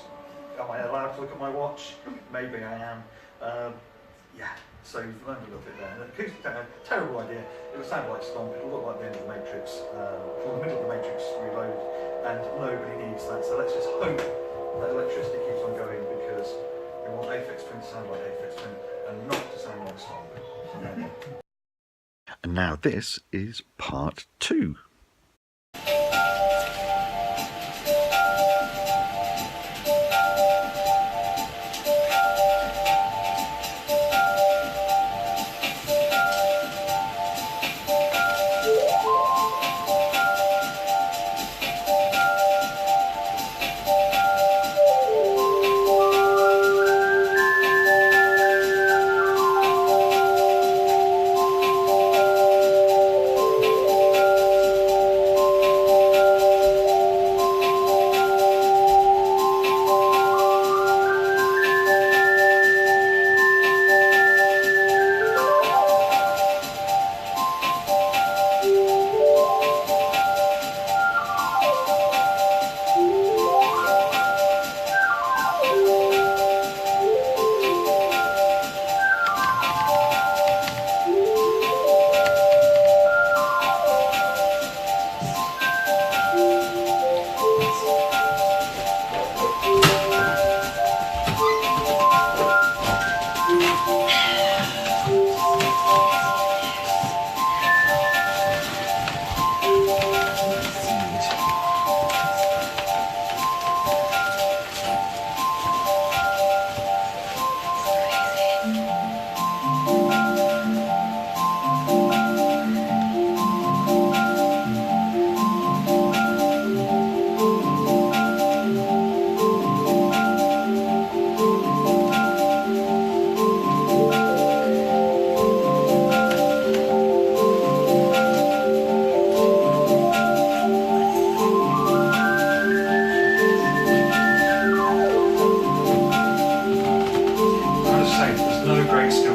am I allowed to look at my watch? Maybe I am. Yeah, so you've learned a little bit there. And acoustic techno, terrible idea. It would sound like Stomp, it will look like the end of the Matrix, or the middle of the Matrix Reloaded, and nobody needs that. So let's just hope that electricity keeps on going, because we want Aphex Twin to sound like Aphex Twin and not to sound like Stomp. And now this is part 2.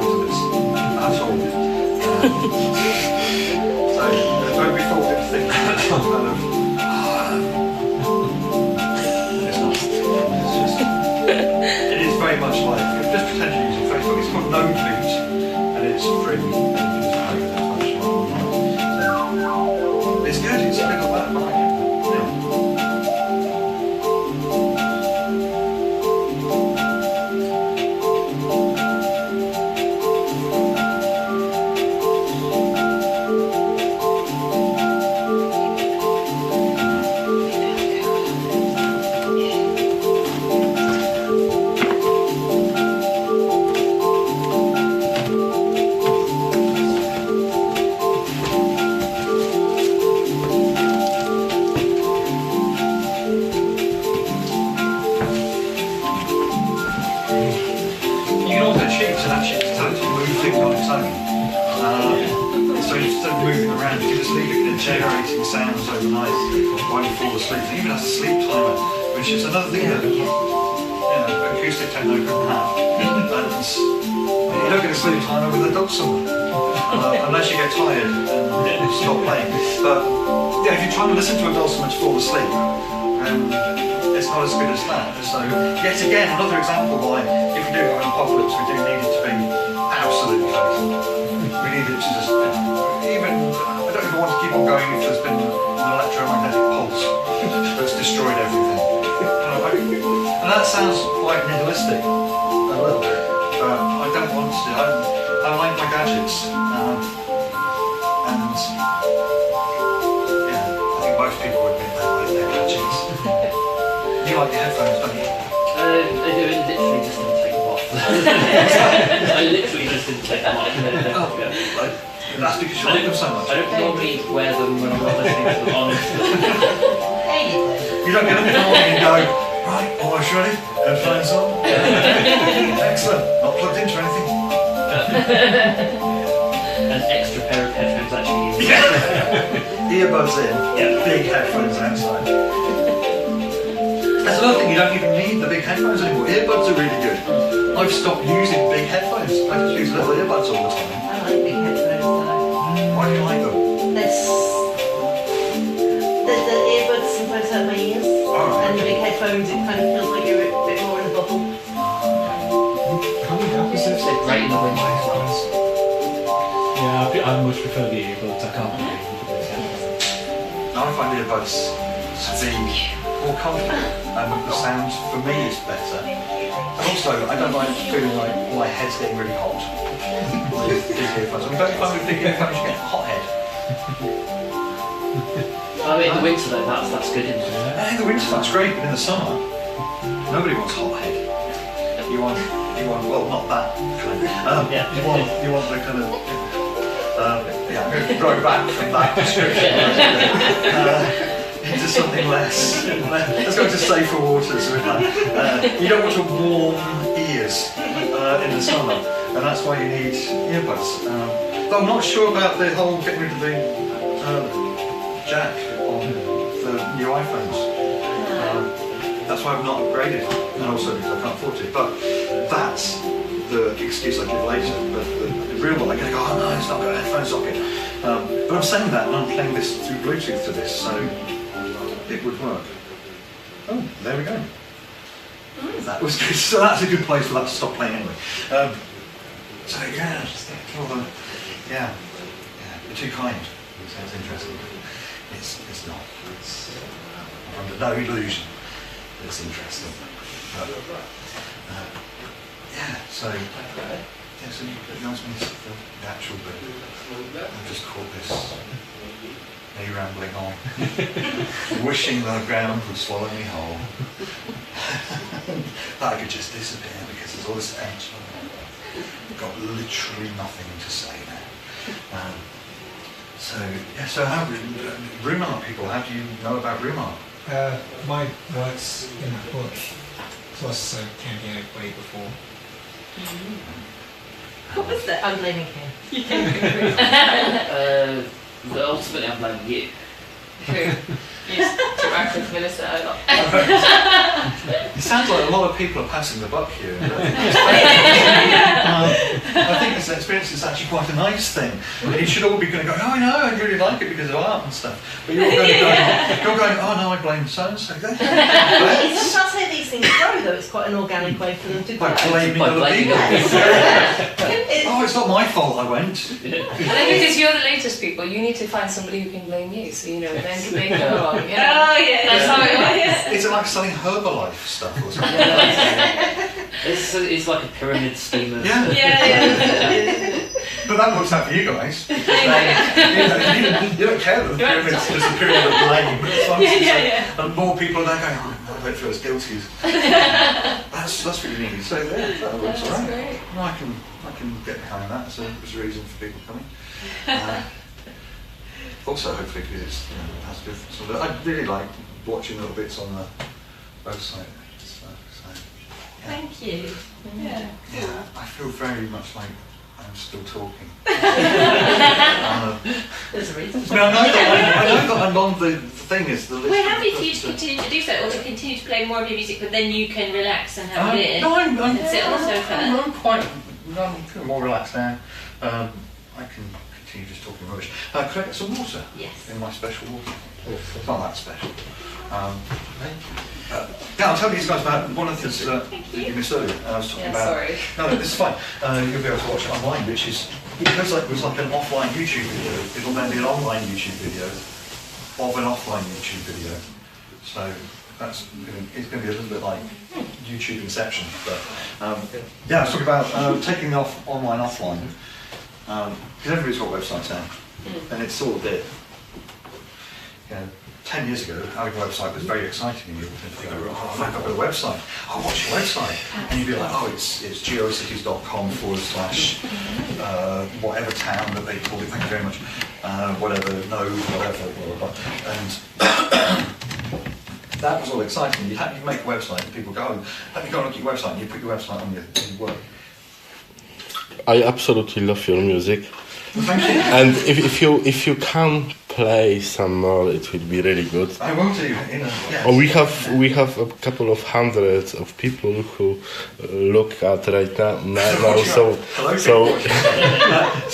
to this at all. So don't be fooled into thinking that it's kind of. It's not. It's just. It is very much like just pretend you're using Facebook. It's called Node Boot, and it's free. And you can just play with it as much as you want. So, it's good. It's a bit of that, but I like it. Generating sounds overnight while you fall asleep. It even has a sleep timer, which is another thing that acoustic techno couldn't have. And you don't get a sleep timer with a dog song, unless you get tired and stop playing. But if you're trying to listen to a dulcimer to fall asleep, it's not as good as that. So yet again, another example why if we do have an apocalypse, we do need it to be absolutely faithful. We need it to just even. I don't even want to keep on going if there's been an electromagnetic pulse that's destroyed everything. And that sounds quite nihilistic, a little bit, but I don't want to. I like my gadgets, and yeah, I think most people would admit they like their gadgets. You like your headphones, don't you? I do. It literally just didn't take them off. I literally just didn't take them off. That's because you like them so much. I don't normally wear them when I'm not listening to them on. You don't get up in the morning and go, right, almost ready, headphones on. Excellent, not plugged into anything. An extra pair of headphones actually. Earbuds in, big headphones outside. That's another thing, you don't even need the big headphones anymore. Earbuds are really good. I've stopped using big headphones. I just use little earbuds all the time. I like big headphones though. Why do you like them? The earbuds sometimes hurt my ears. Alright. And the big headphones, it kind of feels like you're a bit more in a bubble. Kind of opposite. They're great in the winter. Yeah, I much prefer the earbuds. I can't believe it. I find earbuds to be more comfortable, and the sound for me is better. And also, I don't like feeling like my head's getting really hot with big earphones. I mean, don't you find with big earphones you get a hot head? I mean, in the winter though, that's good, isn't it? In the winter that's great, but in the summer, nobody wants hot head. You want, well, not that kind. You want the kind of, I'm going to go back from that description into something less. Let's go to safer waters with that. You don't want to warm ears in the summer, and that's why you need earbuds. Though I'm not sure about the whole getting rid of the jack on the new iPhones. That's why I've not upgraded, and also because I can't afford to. But that's the excuse I give later. But the real one, I'm going to go, oh no, it's not got a headphone socket. But I'm saying that, and I'm playing this through Bluetooth to this, so it would work. Oh, there we go. That was good. So that's a good place for that to stop playing anyway. So yeah, you're too kind. It sounds interesting. It's not. It's under no illusion. It's interesting. But, so you asked me the actual bit. I just caught this me rambling on, wishing the ground would swallow me whole. That I could just disappear because there's all this tension. I've got literally nothing to say now. So how Rumart people? How do you know about Rumart? My work's in that book, plus camping out way before. What was that? I'm blaming him. Ultimately, I'm blaming you. True. used to work with Melissa a lot. It sounds like a lot of people are passing the buck here. I think this experience is actually quite a nice thing. You should all be going to go, oh, I know, I really like it because of art and stuff. But you're going, oh no, I blame so-and-so. It's sometimes how these things grow, though. It's quite an organic way for them to grow. By blaming By other blaming people. other people. Oh, it's not my fault I went. And then because you're the latest people, you need to find somebody who can blame you, so then they come along. You know? Oh, yeah. That's how it works. Is it like selling Herbalife stuff or something? It's like a pyramid scheme. Yeah. Yeah. But that works out for you guys. You don't care that the pyramid's just a pyramid of blame. As long as and more people are there going, oh, I don't feel as guilty. That's really neat. So yeah, that works all right. Great. Well, I can get behind that. So there's a reason for people coming. Also, hopefully, because it's that's good. So I really like watching little bits on the website. So, Thank you. Yeah. yeah, I feel very much like I'm still talking. There's a reason. I know that I'm on the thing is the list. We're happy for you to continue to do so, or to continue to play more of your music, but then you can relax and have a beer No, I'm and sit on the sofa. I'm feeling more relaxed now. I can continue just talking rubbish. Could I get some water? Yes. In my special water. It's not that special. Yeah, I'll tell you guys about one of the things that you missed earlier. I was talking about. Sorry. No, this is fine. You'll be able to watch it online, which is because it was like an offline YouTube video. It'll then be an online YouTube video of an offline YouTube video. So it's going to be a little bit like YouTube Inception. But yeah, I was talking about taking the online offline because everybody's got websites now, and it's all a bit. 10 years ago, having a website was very exciting, and you would think, oh, I've got a website. Oh, what's your website? And you'd be like, oh, it's geocities.com / whatever town that they called it, thank you very much, whatever, no, whatever, blah, blah, blah. And that was all exciting. You'd make a website, and people go, oh, let me go and look at your website, and you put your website on your work. I absolutely love your music. Thank you. And if you can play some more, it will be really good. I will do. Yes. We have a couple of hundreds of people who look at right now. So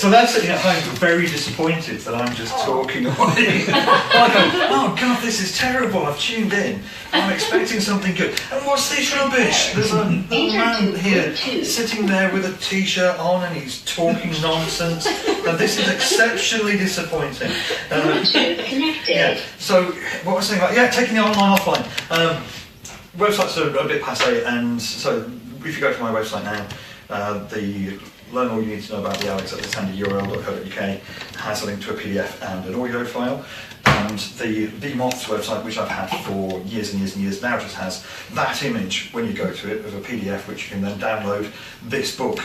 they're sitting at home very disappointed that I'm just talking away. I go, oh God, this is terrible. I've tuned in. I'm expecting something good. And what's this rubbish? There's a man here sitting there with a t-shirt on and he's talking nonsense. And this is exceptionally disappointing. Yeah. So what was I saying about taking the online offline. Websites are a bit passé, and so if you go to my website now, the Learn All You Need to Know About the alex@thesandyurl.co.uk has a link to a PDF and an audio file. And the Moths website, which I've had for years and years and years, now just has that image when you go to it of a PDF, which you can then download this book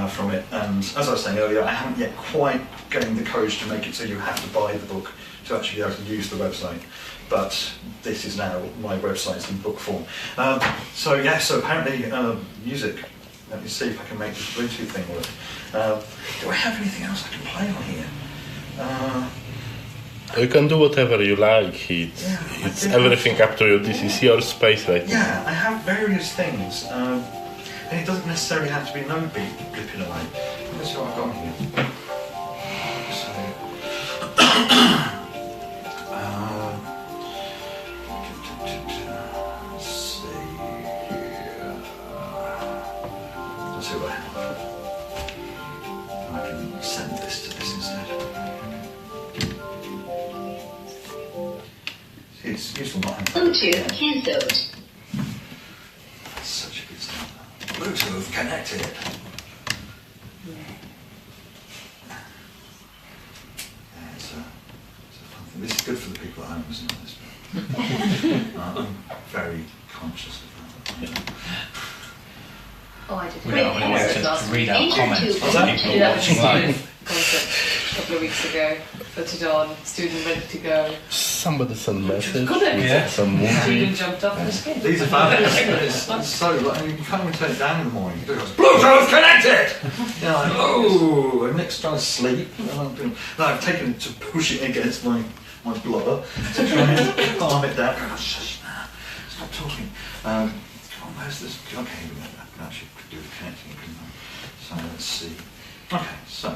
from it. And as I was saying earlier, I haven't yet quite gained the courage to make it so you have to buy the book to actually be able to use the website. But this is now my website in book form. So apparently music. Let me see if I can make this Bluetooth thing work. Do I have anything else I can play on here? You can do whatever you like. It's everything up to you. This is your space right now. Yeah, I have various things. And it doesn't necessarily have to be no beat blipping away. Let's see what I've got on here. Let's see what I have. I can send this to this instead. It's useful not having Bluetooth cancelled. That's such a good sound. Bluetooth connected. Yeah, it's a fun thing. This is good for the people at home, isn't it? I'm very conscious of that. Oh, I did. We don't want to wait to read out comments from people Yeah, watching live. concert a couple of weeks ago. Put it on, student ready to go. Somebody sent a message. Yeah. Some movie. Student jumped up on the screen. These are fabulous. It's so, I mean, you can't even turn it down in the morning. You do it, Bluetooth connected! You know, like, oh, and Nick's trying to sleep. And I've taken it to push it against my my blubber to try and calm it down. Oh, shush now. Stop talking. Come on, where's this? Okay, I actually could do the connecting, couldn't I? So let's see. Okay, so.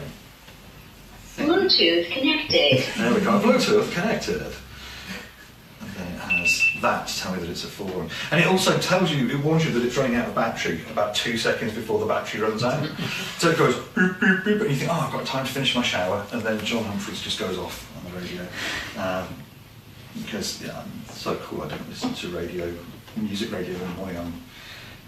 Bluetooth connected. There we go, Bluetooth connected. And then it has that to tell me that it's a 4. And it also tells you, it warns you that it's running out of battery about 2 seconds before the battery runs out. So it goes boop, boop, boop, and you think, oh, I've got time to finish my shower. And then John Humphreys just goes off on the radio. Because, yeah, I'm so cool, I don't listen to music radio in the morning.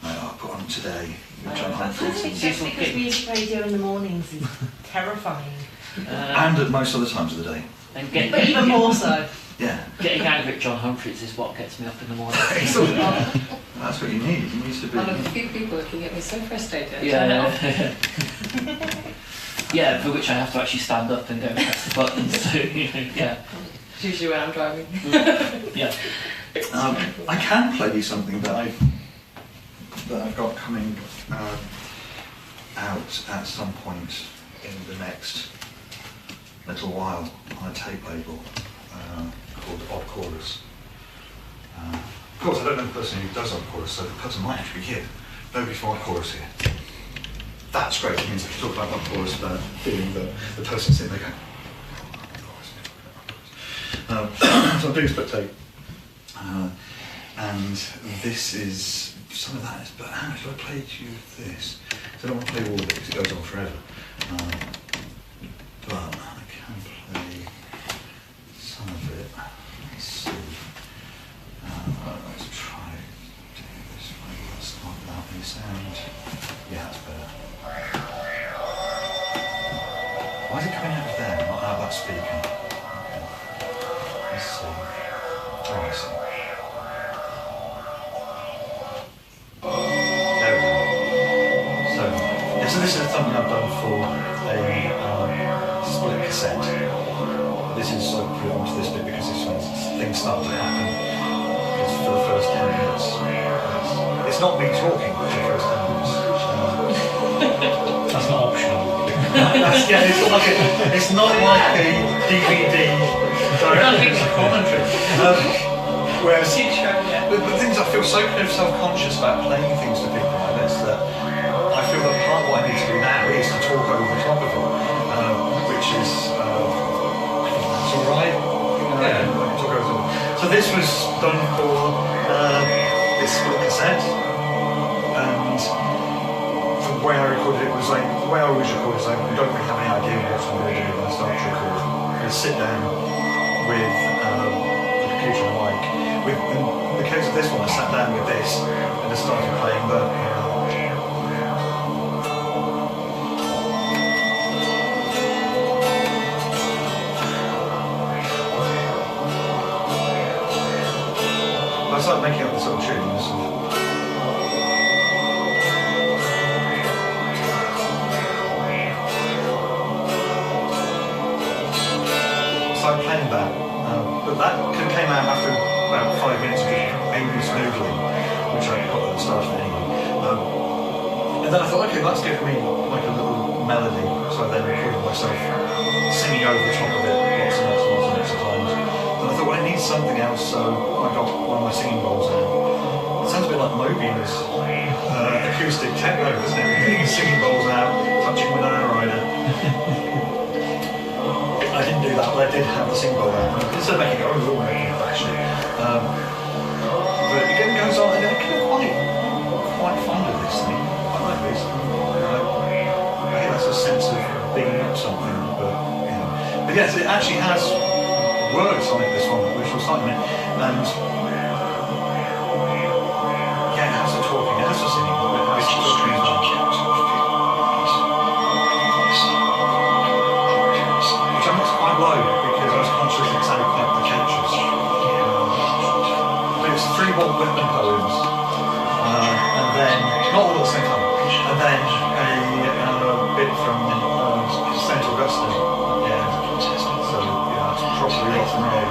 I'll put on Today with John Humphreys. Just because music radio in the mornings is terrifying. And at most other times of the day. And But even more so. Yeah. Getting out of it, John Humphreys is what gets me up in the morning. Excellent. That's what you need. You need to be. One of the few people that can get me so frustrated. Yeah. Yeah, for which I have to actually stand up and go and press the buttons. So, yeah. It's usually when I'm driving. Yeah. I can play you something that I've got coming out at some point in the next little while on a tape label called Odd Chorus. Of course, I don't know the person who does Odd Chorus, so the person might actually be here. Nobody from Odd Chorus here. That's great. It means I can talk about Odd Chorus without feeling that the person sitting there going, Odd Chorus. So I'm doing a split tape. And this is some of that. But how much do I play to you with this? So I don't want to play all of it because it goes on forever. But I can play some of it. Let's see. Let's try doing this one. That's not without any sound. Yeah, that's better. Why is it coming out of there, not out of that speaker? Okay. Let's see. Oh, I see. There we go. So this is something I've done for a split cassette. This is I put it onto this bit because this when things start to happen. It's for the first 10 minutes. It's not me talking for the first 10 minutes. That's not optional. It's not like a DVD director's commentary. Whereas the things I feel so kind of self-conscious about playing things to people like this that I feel that part of what I need to do now is to talk over the top of it, which is that's all right. Talk over the top. So this was done for this split cassette, and the way I recorded it was like the way I always record is like I don't really have any idea what I'm going to do when I start to record. I'm going to sit down with the computer and mic. In the case of this one, I sat down with this and I started playing the. I started making up this little tunes. So I playing that, but that came out after about 5 minutes of aimless noodling, which I put at the start of it anyway. And then I thought, okay, that's giving me like a little melody, so I then recorded myself singing over the top of it lots and lots and lots and lots of times. And I thought, well, I need something else, so I got one of my singing bowls out. It sounds a bit like Moby's acoustic techno, isn't it? Getting singing bowls out, touching Winona Ryder. I didn't do that, but I did have the singing bowl out. Instead of making it over, making it actually. But again, it goes on, and I'm quite fond of this thing. I like this. I think that's a sense of being up something, but yes, it actually has words on it, this one, which was like me. And yeah, it has the talking, it has the singing, but it has the talking as well. Which I must quite low because I was conscious it sounded quite pretentious. But it's 3 Walt Whitman poems, and then, not all at the same time, and then a bit from St. Augustine. Yeah. So, yeah, it's properly rock and roll.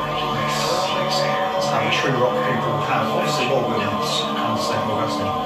It's how the true rock people have, obviously Walt Whitman and St. Augustine.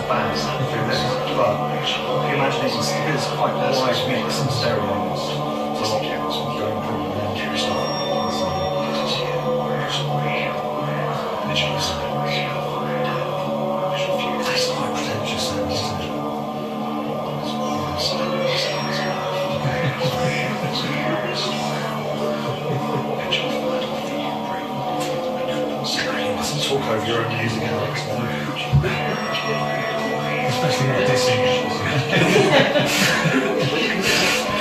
band through this, but you imagine it's quite a wide mix and stereo. It's a lot going on there. That's quite pretentious, isn't it? You mustn't talk over your own music, Alex. Especially not dissing it.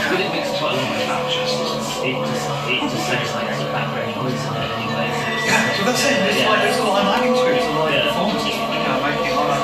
But it makes quite a lot of it just sounds like there's a background noise in it anyway. Yeah, so that's it. It's like there's a line adding to it. It's a live performance. Making it like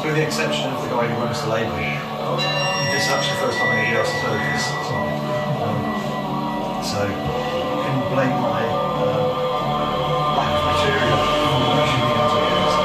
with the exception of the guy who runs the label. This is actually the first time anybody else has heard this song. So you can blame my lack of material on watching the other videos.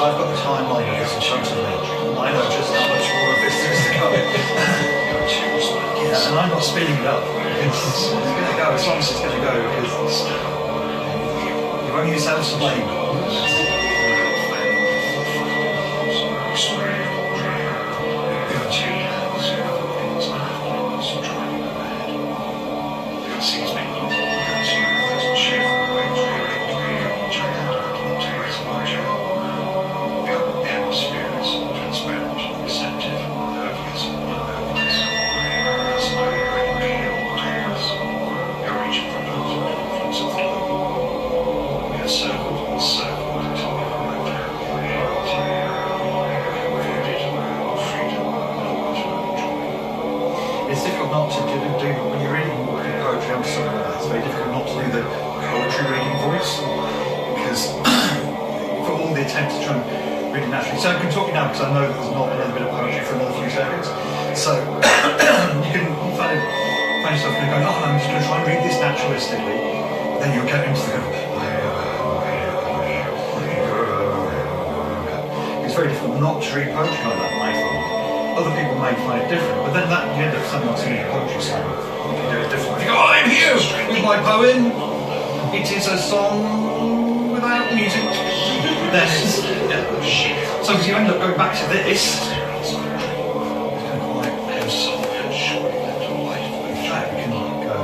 I've got the timeline of this in front of me. I know just how much more of this there is to go. Yeah, and I'm not speeding it up. It's going to go as long as it's going to go, because you've only used that flame. It's difficult not to do when you're reading poetry on something like that. It's very difficult not to do the poetry reading voice, because for all the attempts to try and read it naturally. So I can talk now because I know that there's not another bit of poetry for another few seconds. So you can find yourself going, oh, I'm just going to try and read this naturalistically. Then you'll get into the it's very difficult not to read poetry like that, I find. Other people may find it different, but then that you end up something like a poetry slam. You can do it differently. You go, oh, I'm here with my poem. It is a song without music. Then it's, yeah. So if you end up going back to this, it's kind of quite you can go.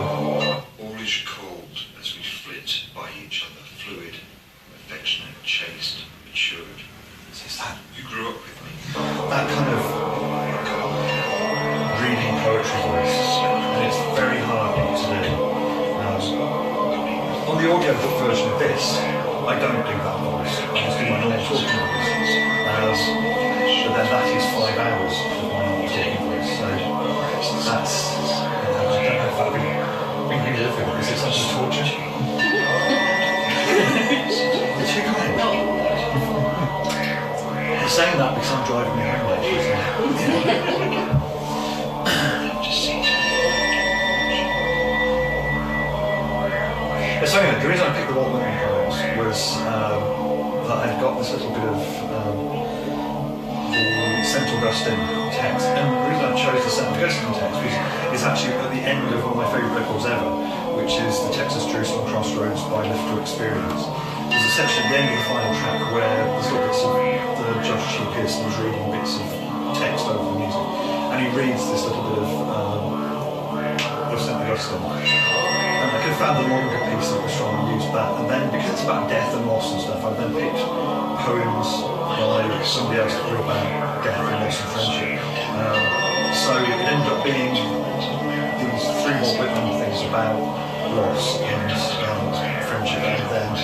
All is cold as we flit by each other, fluid, affectionate, chaste, matured. It's that. You grew up with me. That kind of reading poetry voice, and it's very hard to do. On the audiobook version of this, I don't do that voice. I just do my normal talking voice. But then that is 5 hours of my normal talking voice. So That's, I don't know if that'll be anything. Is it such a torture? It's too kind. I'm saying that because I'm driving me home later. So anyway, the reason I picked the Walt Whitman poems was that I've got this little bit of the St. Augustine text, and the reason I chose the St. Augustine text is actually at the end of one of my favourite records ever, which is the Texas Jerusalem Crossroads by Lift to Experience. It's essentially the end of the final track where there's little bits of the Judge G. Pearson is reading bits of text over the music, and he reads this little bit of St. Augustine. And I could have found the longer piece that was strong and used that. And then, because it's about death and loss and stuff, I then picked poems by somebody else that were about death and loss and friendship. So it ended up being these three Walt Whitman things about loss and friendship, and then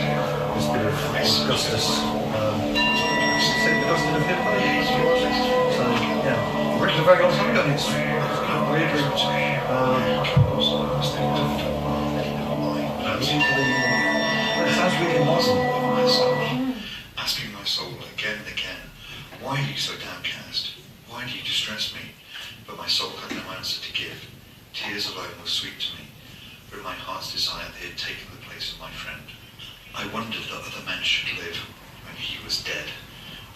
this bit of Augustus, Augustine of Hippo. So, yeah, written a very long time ago, and it's weirdly... it sounds really modern. Asking my soul again and again, why are you so downcast? Why do you distress me? But my soul had no answer to give. Tears alone were sweet to me, but my heart's desire they had taken the place of my friend. I wondered that other men should live when he was dead,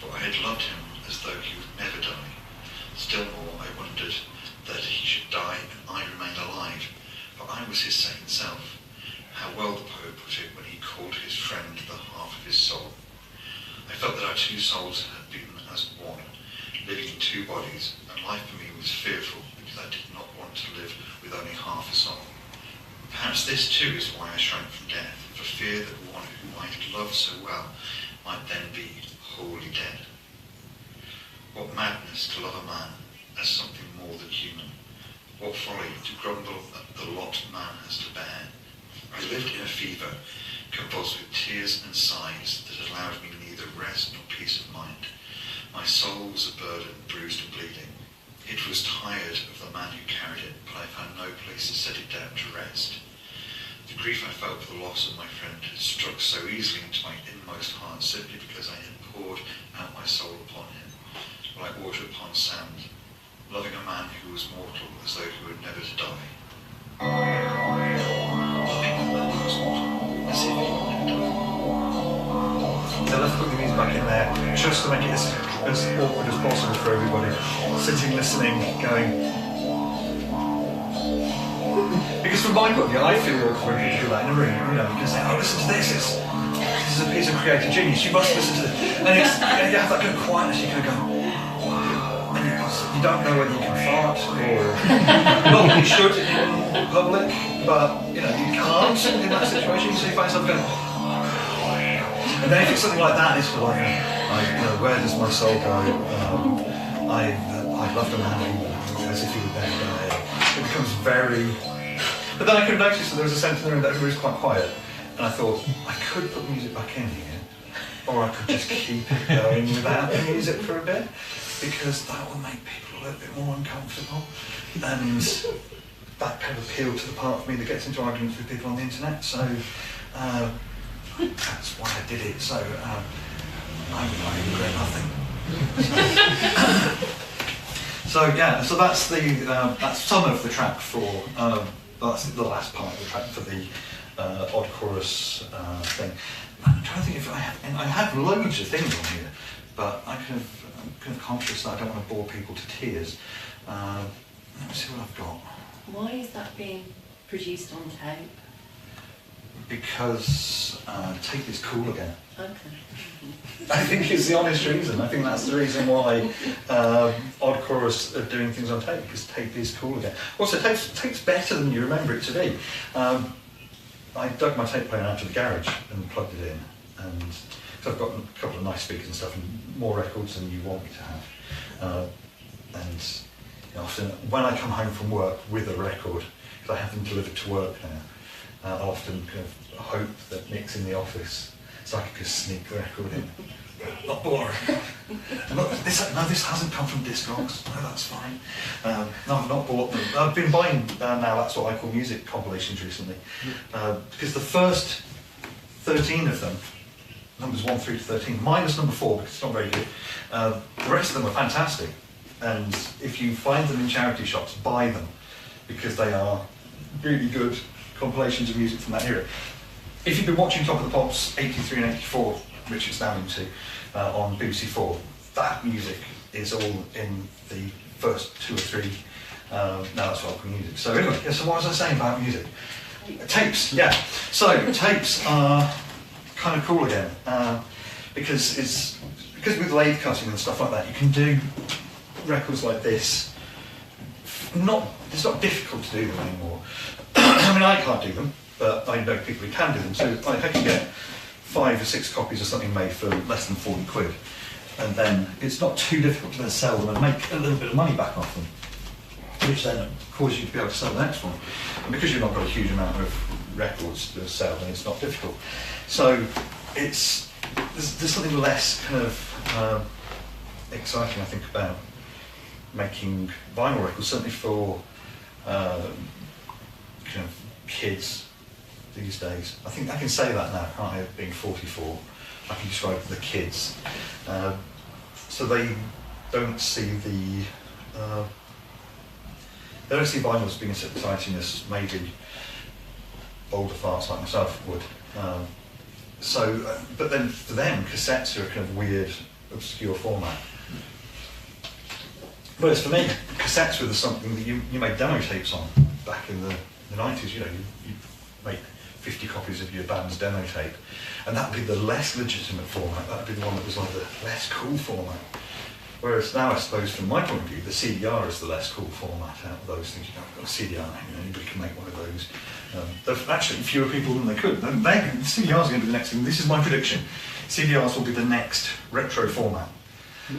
for I had loved him as though he would never die. Still more, I wondered that he should die and I remain alive, for I was his second self. How well the poet put it when he called his friend the half of his soul. I felt that our two souls had been as one, living in two bodies, and life for me was fearful because I did not want to live with only half a soul. Perhaps this too is why I shrank from death, for fear that one whom I had loved so well might then be wholly dead. What madness to love a man as something more than human. What folly to grumble at the lot man has to bear. I lived in a fever, convulsed with tears and sighs that allowed me neither rest nor peace of mind. My soul was a burden, bruised and bleeding. It was tired of the man who carried it, but I found no place to set it down to rest. The grief I felt for the loss of my friend had struck so easily into my inmost heart simply because I had poured out my soul upon him, like water upon sand, loving a man who was mortal as though he were never to die. So let's put the music back in there, just to make it as awkward as possible for everybody. Sitting, listening, going. Because from my point of view, I feel awkward when people do that in a room. You know, you can say, "Oh, listen to this. This is a piece of creative genius. You must listen to this." And you have that kind of quietness. You kind of go, "Wow," and you don't know whether you can fart or well, you should in public, but you know you can't in that situation. So you find yourself going. And then if it's something like that, it's like, where does my soul go? I loved a man as if he would never die. It becomes very... But then I could notice that there was a sense in the room that everybody was quite quiet. And I thought, I could put the music back in here, or I could just keep it going without the music for a bit, because that will make people a little bit more uncomfortable. And that kind of appealed to the part of me that gets into arguments with people on the internet. So... that's why I did it, so I regret nothing. So yeah, so that's some of the track for that's the last part of the track for the odd chorus thing. I'm trying to think if I have loads of things on here, but I'm kind of conscious that I don't want to bore people to tears. Let me see what I've got. Why is that being produced on tape? Because tape is cool again. Okay. I think it's the honest reason. I think that's the reason why Odd Chorus are doing things on tape, because tape is cool again. Also, tape's better than you remember it to be. I dug my tape player out of the garage and plugged it in, and so I've got a couple of nice speakers and stuff, and more records than you want me to have. And often, when I come home from work with a record, because I have them delivered to work now, I often kind of hope that Nick's in the office so I could just sneak the record in. Not boring. Look, this hasn't come from Discogs. No, that's fine. No, I've not bought them. I've been buying now. That's what I call music compilations recently, because the first 13 of them, numbers 1 through to 13, minus number 4 because it's not very good. The rest of them are fantastic, and if you find them in charity shops, buy them because they are really good compilations of music from that era. If you've been watching Top of the Pops 83 and 84, which it's now into, on BBC4, that music is all in the first 2 or 3 now that's what I call music. So anyway, so what was I saying about music? Tapes, yeah. So tapes are kind of cool again, because with lathe cutting and stuff like that, you can do records like this. It's not difficult to do them anymore. I mean, I can't do them, but I know people who can do them. So I can get 5 or 6 copies of something made for less than 40 quid, and then it's not too difficult to then sell them and make a little bit of money back off them, which then causes you to be able to sell the next one. And because you've not got a huge amount of records to sell, then it's not difficult. So there's something less kind of exciting, I think, about making vinyl records, certainly for kind of kids these days. I think I can say that now, can't I, being 44? I can describe the kids. So they don't see they don't see vinyl as being as exciting as maybe older farts like myself would. But then for them, cassettes are a kind of weird, obscure format. Whereas for me, cassettes were something that you made demo tapes on back in the 90s. You make 50 copies of your band's demo tape, and that would be the less legitimate format. That would be the one that was like the less cool format. Whereas now, I suppose, from my point of view, the CDR is the less cool format out of those things. You've got a CDR, anybody can make one of those. There's actually fewer people than they could. CDRs are going to be the next thing. This is my prediction. CDRs will be the next retro format,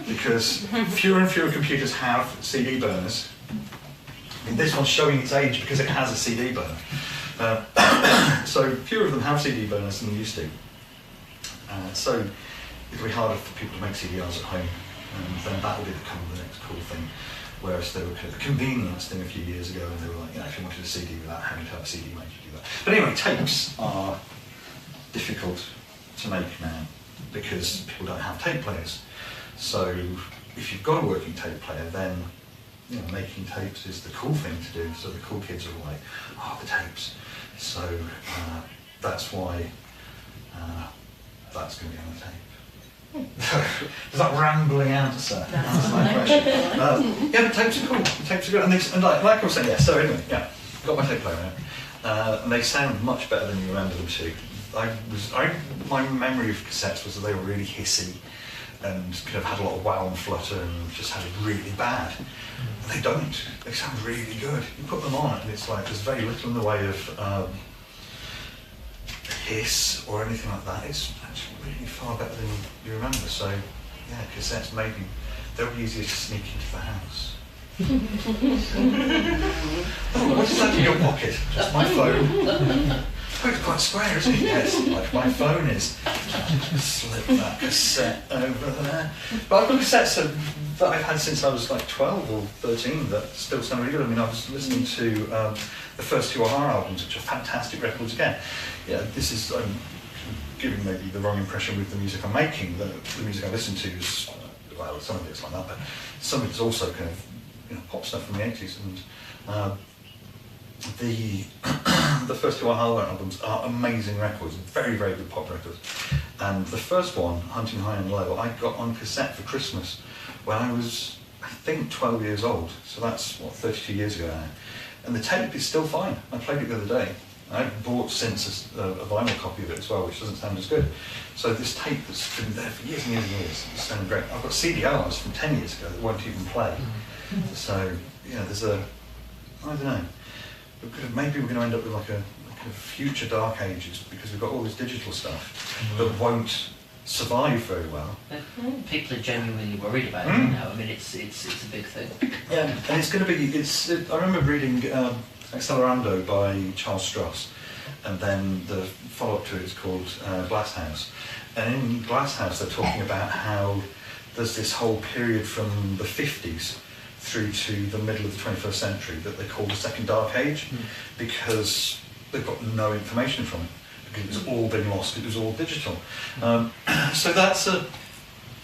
because fewer and fewer computers have CD burners. I mean, this one's showing its age because it has a CD burner. So fewer of them have CD burners than they used to. So it'll be harder for people to make CDRs at home, and then that will become the next cool thing. Whereas they were kind of a convenience thing a few years ago, and they were like, if you wanted a CD without having to have a CD maker do that. But anyway, tapes are difficult to make now because people don't have tape players. So if you've got a working tape player, then making tapes is the cool thing to do. So the cool kids are like, the tapes. So that's why that's going to be on the tape. Is that rambling answer? That's my question. Yeah, but tapes are cool. Tapes are good, and like I was saying, yeah. So anyway, yeah, got my tape player out, and they sound much better than you remember them to. My memory of cassettes was that they were really hissy, and kind of had a lot of wow and flutter, and just sounded really bad. And they don't. They sound really good. You put them on, and it's like there's very little in the way of hiss or anything like that. It's actually really far better than you remember. So yeah, cassettes maybe they'll be easier to sneak into the house. What is that in your pocket? Just my phone. Oh, it's quite square, isn't it? Yes, like my phone is. Slip that cassette over there. But I've got cassettes that I've had since I was like 12 or 13 that still sound really good. I mean, I was listening to the first 2 Aha albums, which are fantastic records again. Yeah, this is, I'm giving maybe the wrong impression with the music I'm making. The music I listen to is, well, some of it's like that, but some of it's also kind of pop stuff from the 80s. And the first 2 Aha albums are amazing records, very, very good pop records. And the first one, Hunting High and Low, I got on cassette for Christmas when I was, I think, 12 years old. So that's, 32 years ago now. And the tape is still fine. I played it the other day. I've bought since a vinyl copy of it as well, which doesn't sound as good. So this tape has been there for years and years and years. It's sounding great. I've got CDRs from 10 years ago that won't even play. So, there's I don't know. Maybe we're going to end up with like a kind of future dark ages because we've got all this digital stuff that won't survive very well. People are genuinely worried about it now. I mean, it's a big thing. Yeah, and it's going to be. I remember reading Accelerando by Charles Stross, and then the follow-up to it is called Glass House. And in Glass House, they're talking about how there's this whole period from the 50s through to the middle of the 21st century that they call the Second Dark Age, because they've got no information from it, because it's all been lost, it was all digital. So that's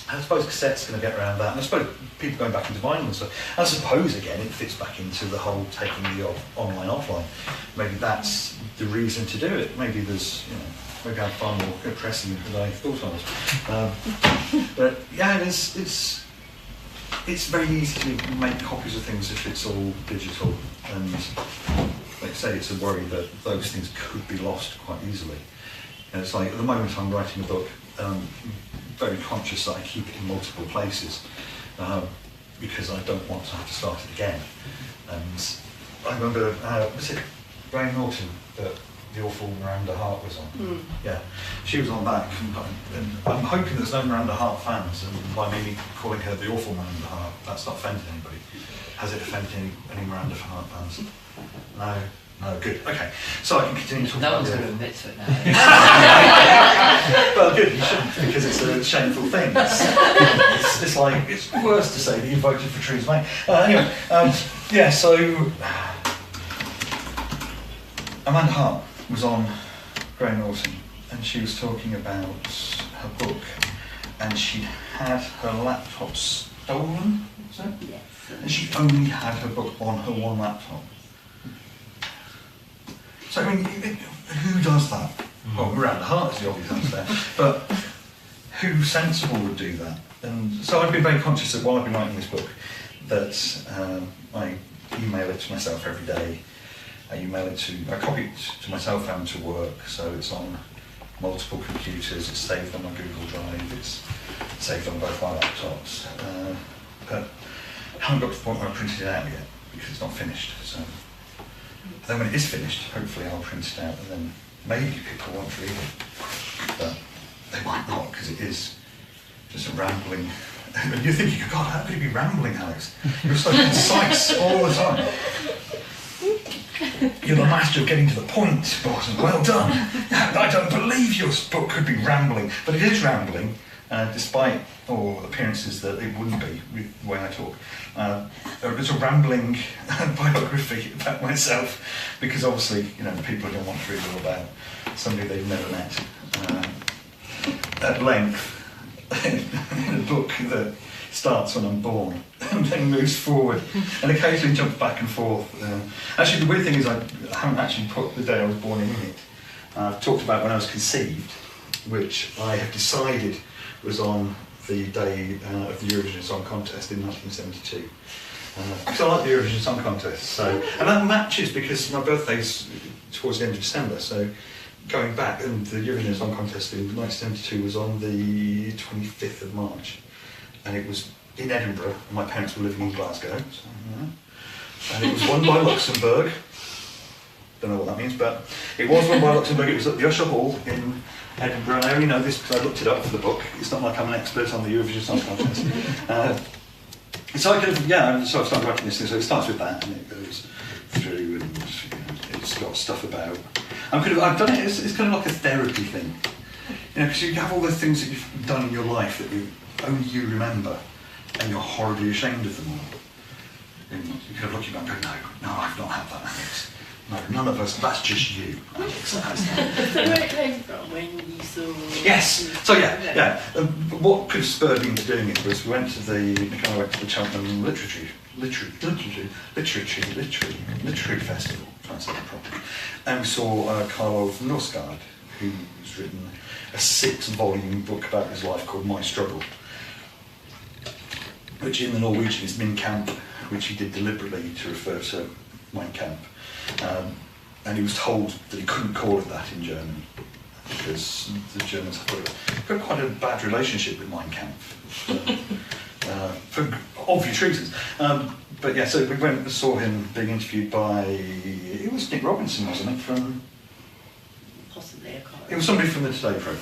I suppose cassette's going to get around that, and I suppose people going back into vinyl and stuff. I suppose, again, it fits back into the whole taking the online, offline. Maybe that's the reason to do it. Maybe there's, maybe I'm far more pressing than I thought I was. But yeah, it's very easy to make copies of things if it's all digital, and like I say, it's a worry that those things could be lost quite easily. And it's like, at the moment I'm writing a book, very conscious that I keep it in multiple places, because I don't want to have to start it again. And I remember, was it Graham Norton that the awful Miranda Hart was on? Yeah, she was on that, and I'm hoping there's no Miranda Hart fans, and by me calling her the awful Miranda Hart, that's not offended anybody. Has it offended any Miranda Hart fans? No, good. Okay, so I can continue talking No about one's the... going to admit to it now. Well, good, you shouldn't, because it's a shameful thing. It's like, it's worse to say that you voted for Theresa May. Anyway, yeah, so Amanda Hart was on Graham Norton, and she was talking about her book, and she'd had her laptop stolen, was it? Yes. And she only had her book on her one laptop. So, I mean, who does that? Well, Miranda Hart is the obvious answer there, but who sensible would do that? And so I've been very conscious that while I've been writing this book, that I email it to myself every day. I copy it to myself and to work, so it's on multiple computers, it's saved on my Google Drive, it's saved on both my laptops. But I haven't got to the point where I printed it out yet, because it's not finished. So. But then when it is finished, hopefully I'll print it out, and then maybe people won't read it. But they might not, because it is just a rambling. And you're thinking, God, how could you be rambling, Alex? You're so concise all the time. You're the master of getting to the point, Barton. Well done. I don't believe your book could be rambling, but it is rambling, despite all appearances that it wouldn't be with the way I talk. It's a rambling biography about myself, because obviously, people are going to want to read all about somebody they've never met at length in a book that starts when I'm born and then moves forward and occasionally jumps back and forth. Actually, the weird thing is I haven't actually put the day I was born in it. I've talked about when I was conceived, which I have decided was on the day of the Eurovision Song Contest in 1972. Because I like the Eurovision Song Contest, and that matches because my birthday's towards the end of December, so going back, and the Eurovision Song Contest in 1972 was on the 25th of March, and it was in Edinburgh, and my parents were living in Glasgow, so, and it was won by Luxembourg. Don't know what that means, but it was won by Luxembourg. It was at the Usher Hall in Edinburgh, and I only know this because I looked it up for the book. It's not like I'm an expert on the Eurovision Song Contest. So I so I've started writing this thing, so it starts with that, and it goes through, and it's got stuff about... I've done it, it's kind of like a therapy thing. Because you have all those things that you've done in your life that only you remember, and you're horribly ashamed of them all. And you kind of look at them and go, no, I've not had that, Alex. No, none of us, that's just you, Alex. So where it came from when you saw... Yes, so yeah. What could have spurred me into doing it was Nick and I went to the Cheltenham Literary Festival, trying to say that properly, and we saw Karl Ove Norsgaard, who's written a 6-volume book about his life called My Struggle, which in the Norwegian is Min Kamp, which he did deliberately to refer to Mein Kampf. And he was told that he couldn't call it that in German because the Germans have got quite a bad relationship with Mein Kampf for obvious reasons. But yeah, so we went and saw him being interviewed by, it was Nick Robinson, wasn't it? Possibly, I can't. It was somebody from the Today programme,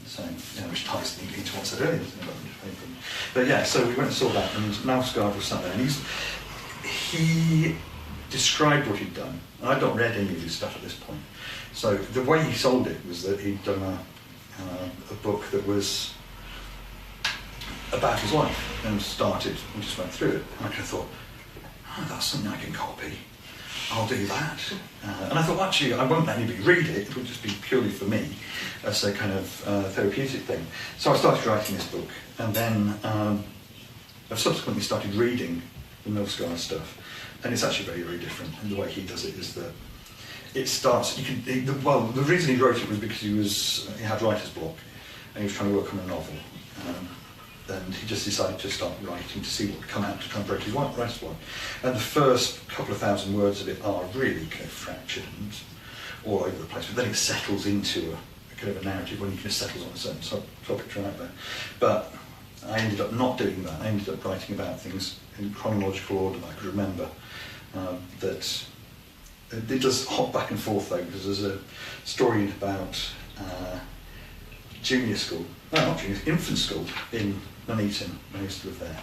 so which ties neatly to what I said earlier. But yeah, so we went and saw that, and Norsgaard was sat there, and he described what he'd done. And I'd not read any of his stuff at this point, So the way he sold it was that he'd done a book that was about his life and just went through it. And I kind of thought, oh, that's something I can copy. I'll do that. And I thought, well, actually, I won't let anybody read it. It would just be purely for me as a kind of therapeutic thing. So I started writing this book, and then I've subsequently started reading the Milsgaard stuff. And it's actually very, very different. And the way he does it is that it starts, the reason he wrote it was because he had writer's block, and he was trying to work on a novel. And he just decided to start writing to see what would come out to try and break his writer's block. And the first couple of thousand words of it are really kind of fractured and all over the place, but then it settles into a kind of a narrative when you kind of settles on a certain topic right there. But I ended up not doing that. I ended up writing about things in chronological order that I could remember. That it does hop back and forth though, because there's a story about infant school in Nuneaton. I used to live there,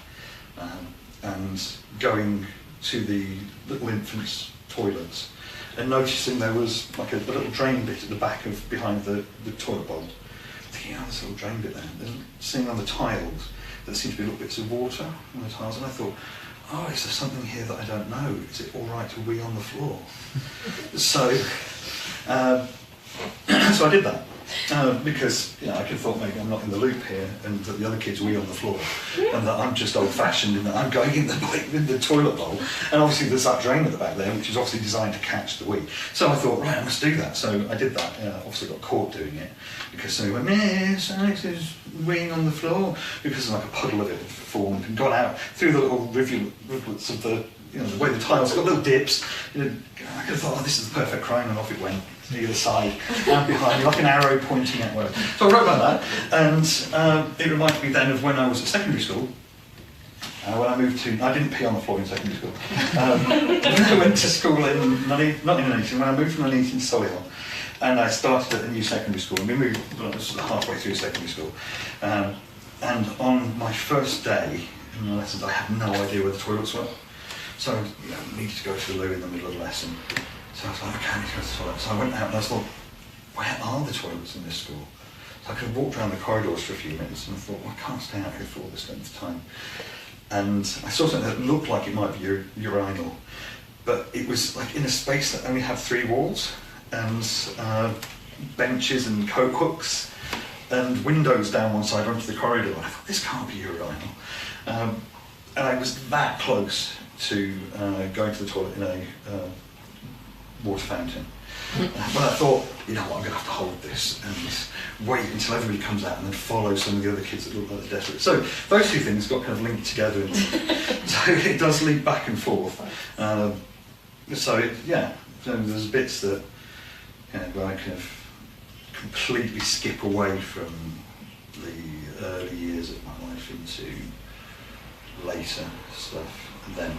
and going to the little infants' toilets and noticing there was like a little drain bit at the back of behind the toilet bowl. Thinking, oh, there's a little drain bit there. And seeing on the tiles there seemed to be little bits of water on the tiles, and I thought, oh, is there something here that I don't know? Is it all right to wee on the floor? So I did that. Because I could have thought maybe I'm not in the loop here, and that the other kids wee on the floor, and that I'm just old-fashioned in that I'm going in the toilet bowl, and obviously there's that drain at the back there, which is obviously designed to catch the wee. So I thought, right, I must do that. So I did that. Obviously got caught doing it because somebody went, "Miss, Alex is weeing on the floor," because like a puddle of it had formed and gone out through the little rivulets of the way the tiles got little dips. I could have thought, oh, this is the perfect crime, and off it went. To either side and behind me, like an arrow pointing at where. So I wrote about that, and it reminded me then of when I was at secondary school. When I moved to, I didn't pee on the floor in secondary school. When I went to school in not in Nuneaton, when I moved from Nuneaton to Solihull, and I started at a new secondary school, and we moved halfway through secondary school. And on my first day in the lessons, I had no idea where the toilets were. So I needed to go to the loo in the middle of the lesson. So I was like, okay, I need to go to the toilet. So I went out and I thought, where are the toilets in this school? So I could have walked around the corridors for a few minutes, and I thought, well, I can't stay out here for all this length of time. And I saw something that looked like it might be urinal, but it was like in a space that only had 3 walls, and benches and coat hooks, and windows down one side onto the corridor. And I thought, this can't be urinal. And I was that close to going to the toilet in a water fountain. But I thought, you know what, I'm going to have to hold this and wait until everybody comes out and then follow some of the other kids that look like they're desperate. So those two things got kind of linked together. And so it does lead back and forth. There's bits that where I kind of completely skip away from the early years of my life into later stuff, and then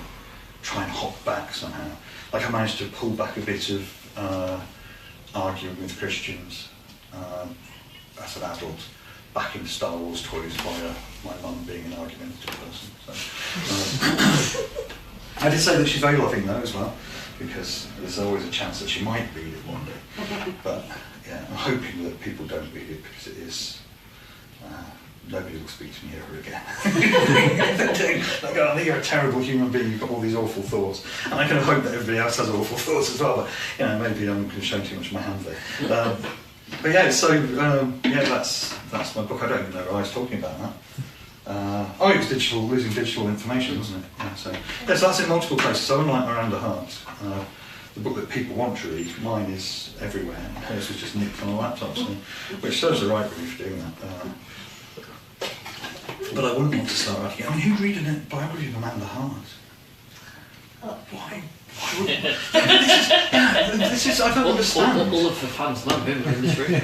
try and hop back somehow. Like I managed to pull back a bit of arguing with Christians as an adult, back into Star Wars toys via my mum being an argumentative person. So, I did say that she's very loving though as well, because there's always a chance that she might read it one day. But yeah, I'm hoping that people don't read it, because it is. Nobody will speak to me ever again. They go, oh, you're a terrible human being, you've got all these awful thoughts. And I kind of hope that everybody else has awful thoughts as well, but maybe I'm showing too much of my hand there. But yeah, so that's my book. I don't even know why I was talking about that. It was digital, losing digital information, wasn't it? Yeah, so that's in multiple places. So unlike Miranda Hart, the book that people want to read, mine is everywhere. Hers was just nicked on a laptop, so, which serves the right really for doing that. But I wouldn't want to start asking, who'd read a biography of Amanda Hart? Why? This is, I don't understand. All of the fans love him in this room.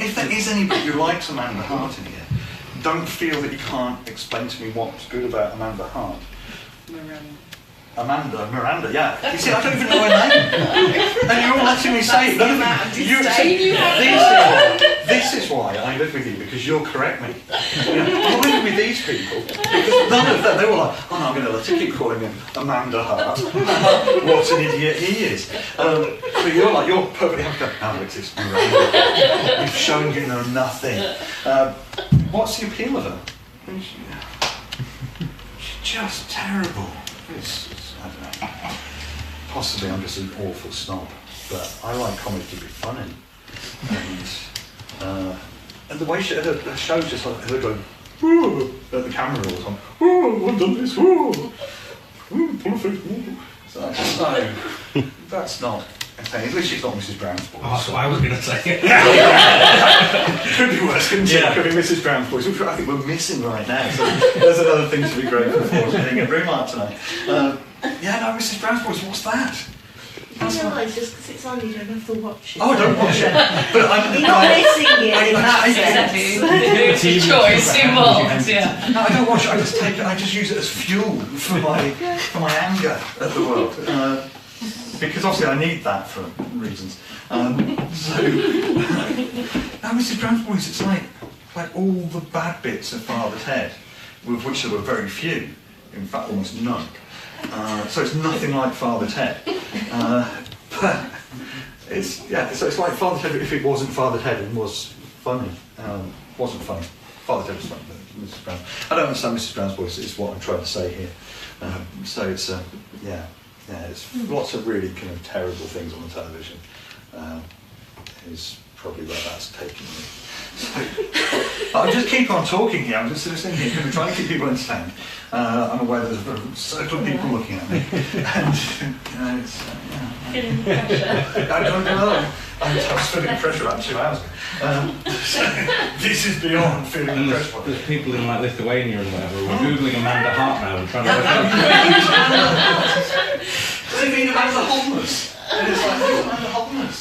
If there is anybody who likes Amanda Hart in here, don't feel that you can't explain to me what's good about Amanda Hart. Miranda, yeah. You see, I don't even know her name. And you're all letting me say it. This is why I live with you, because you'll correct me. I'm living with these people, because none of them, they were like, oh no, I'm going to let her keep calling him Amanda Hart. What an idiot he is. But you're perfectly happy to go, Alex, it's Miranda. You've shown you know nothing. What's the appeal of her? She's just terrible. I don't know. Possibly I'm just an awful snob, but I like comedy to be funny. And the way her show just like her going, ooh, at the camera all the time, oh, I've done this, ooh, perfect, ooh. So that's not a thing. At least she's not Mrs. Brown's voice. Oh, that's what I was going to say. Could be worse, couldn't it? Could be Mrs. Brown's voice, which I think we're missing right now. So there's another thing to be grateful for getting at Brewmart tonight. Yeah, no, Mrs. Brown's voice, what's that? I realise just because it's on, you don't have to watch it. Oh, I don't watch it. But You're not missing it in that sense. It's a choice involved, yeah. No, I don't watch it. I just use it as fuel for my anger at the world. Because obviously I need that for reasons. Now Mrs. Brown's Boys, it's like all the bad bits of Father Ted, with which there were very few, in fact almost none. So it's nothing like Father Ted. But it's like Father Ted if it wasn't Father Ted and was funny. Wasn't funny. Father Ted was funny, but Mrs. Brown. I don't understand Mrs. Brown's Voice, is what I'm trying to say here. So it's it's lots of really kind of terrible things on the television. Is probably where that's taken me. So, I'll just keep on talking here. I'm just sitting here, kind of trying to keep people entertained. I'm aware that there's a circle of people looking at me, and it's Feeling pressure. I don't know. I was feeling pressure about 2 hours ago. This is beyond feeling the pressure. There's people in like Lithuania and whatever who are googling Amanda Hart now and trying to work out. Does it mean Amanda Holmes? And it's like, who's Amanda Holmes?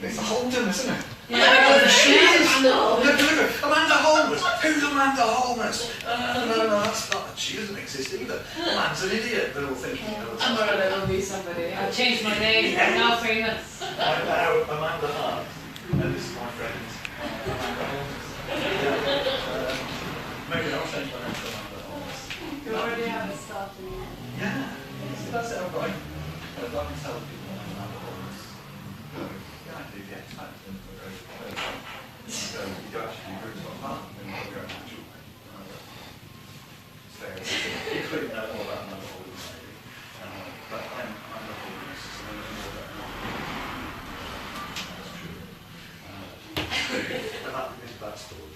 It's a Holden, isn't it? Yeah. She is! Look, Amanda Holmes! Who's Amanda Holmes? No, that's not. She doesn't exist either. Man's an idiot, they're all thinking. I'm gonna be somebody. I've changed my name. I'm now famous. I'm now Amanda Hart. And this is my friend. Amanda Holmes. Maybe I'll change my name to Amanda Holmes. You already have a start in you. Yeah. So that's it, right? I'd like to tell people I'm Amanda Holmes. Yeah, I do the X Factor. So you go actually do groups like that, and you go actual. So you clearly know more about Amanda Holmes, maybe. But then Amanda Holmes, so they know more about Amanda Holmes. That's true. But that is that story.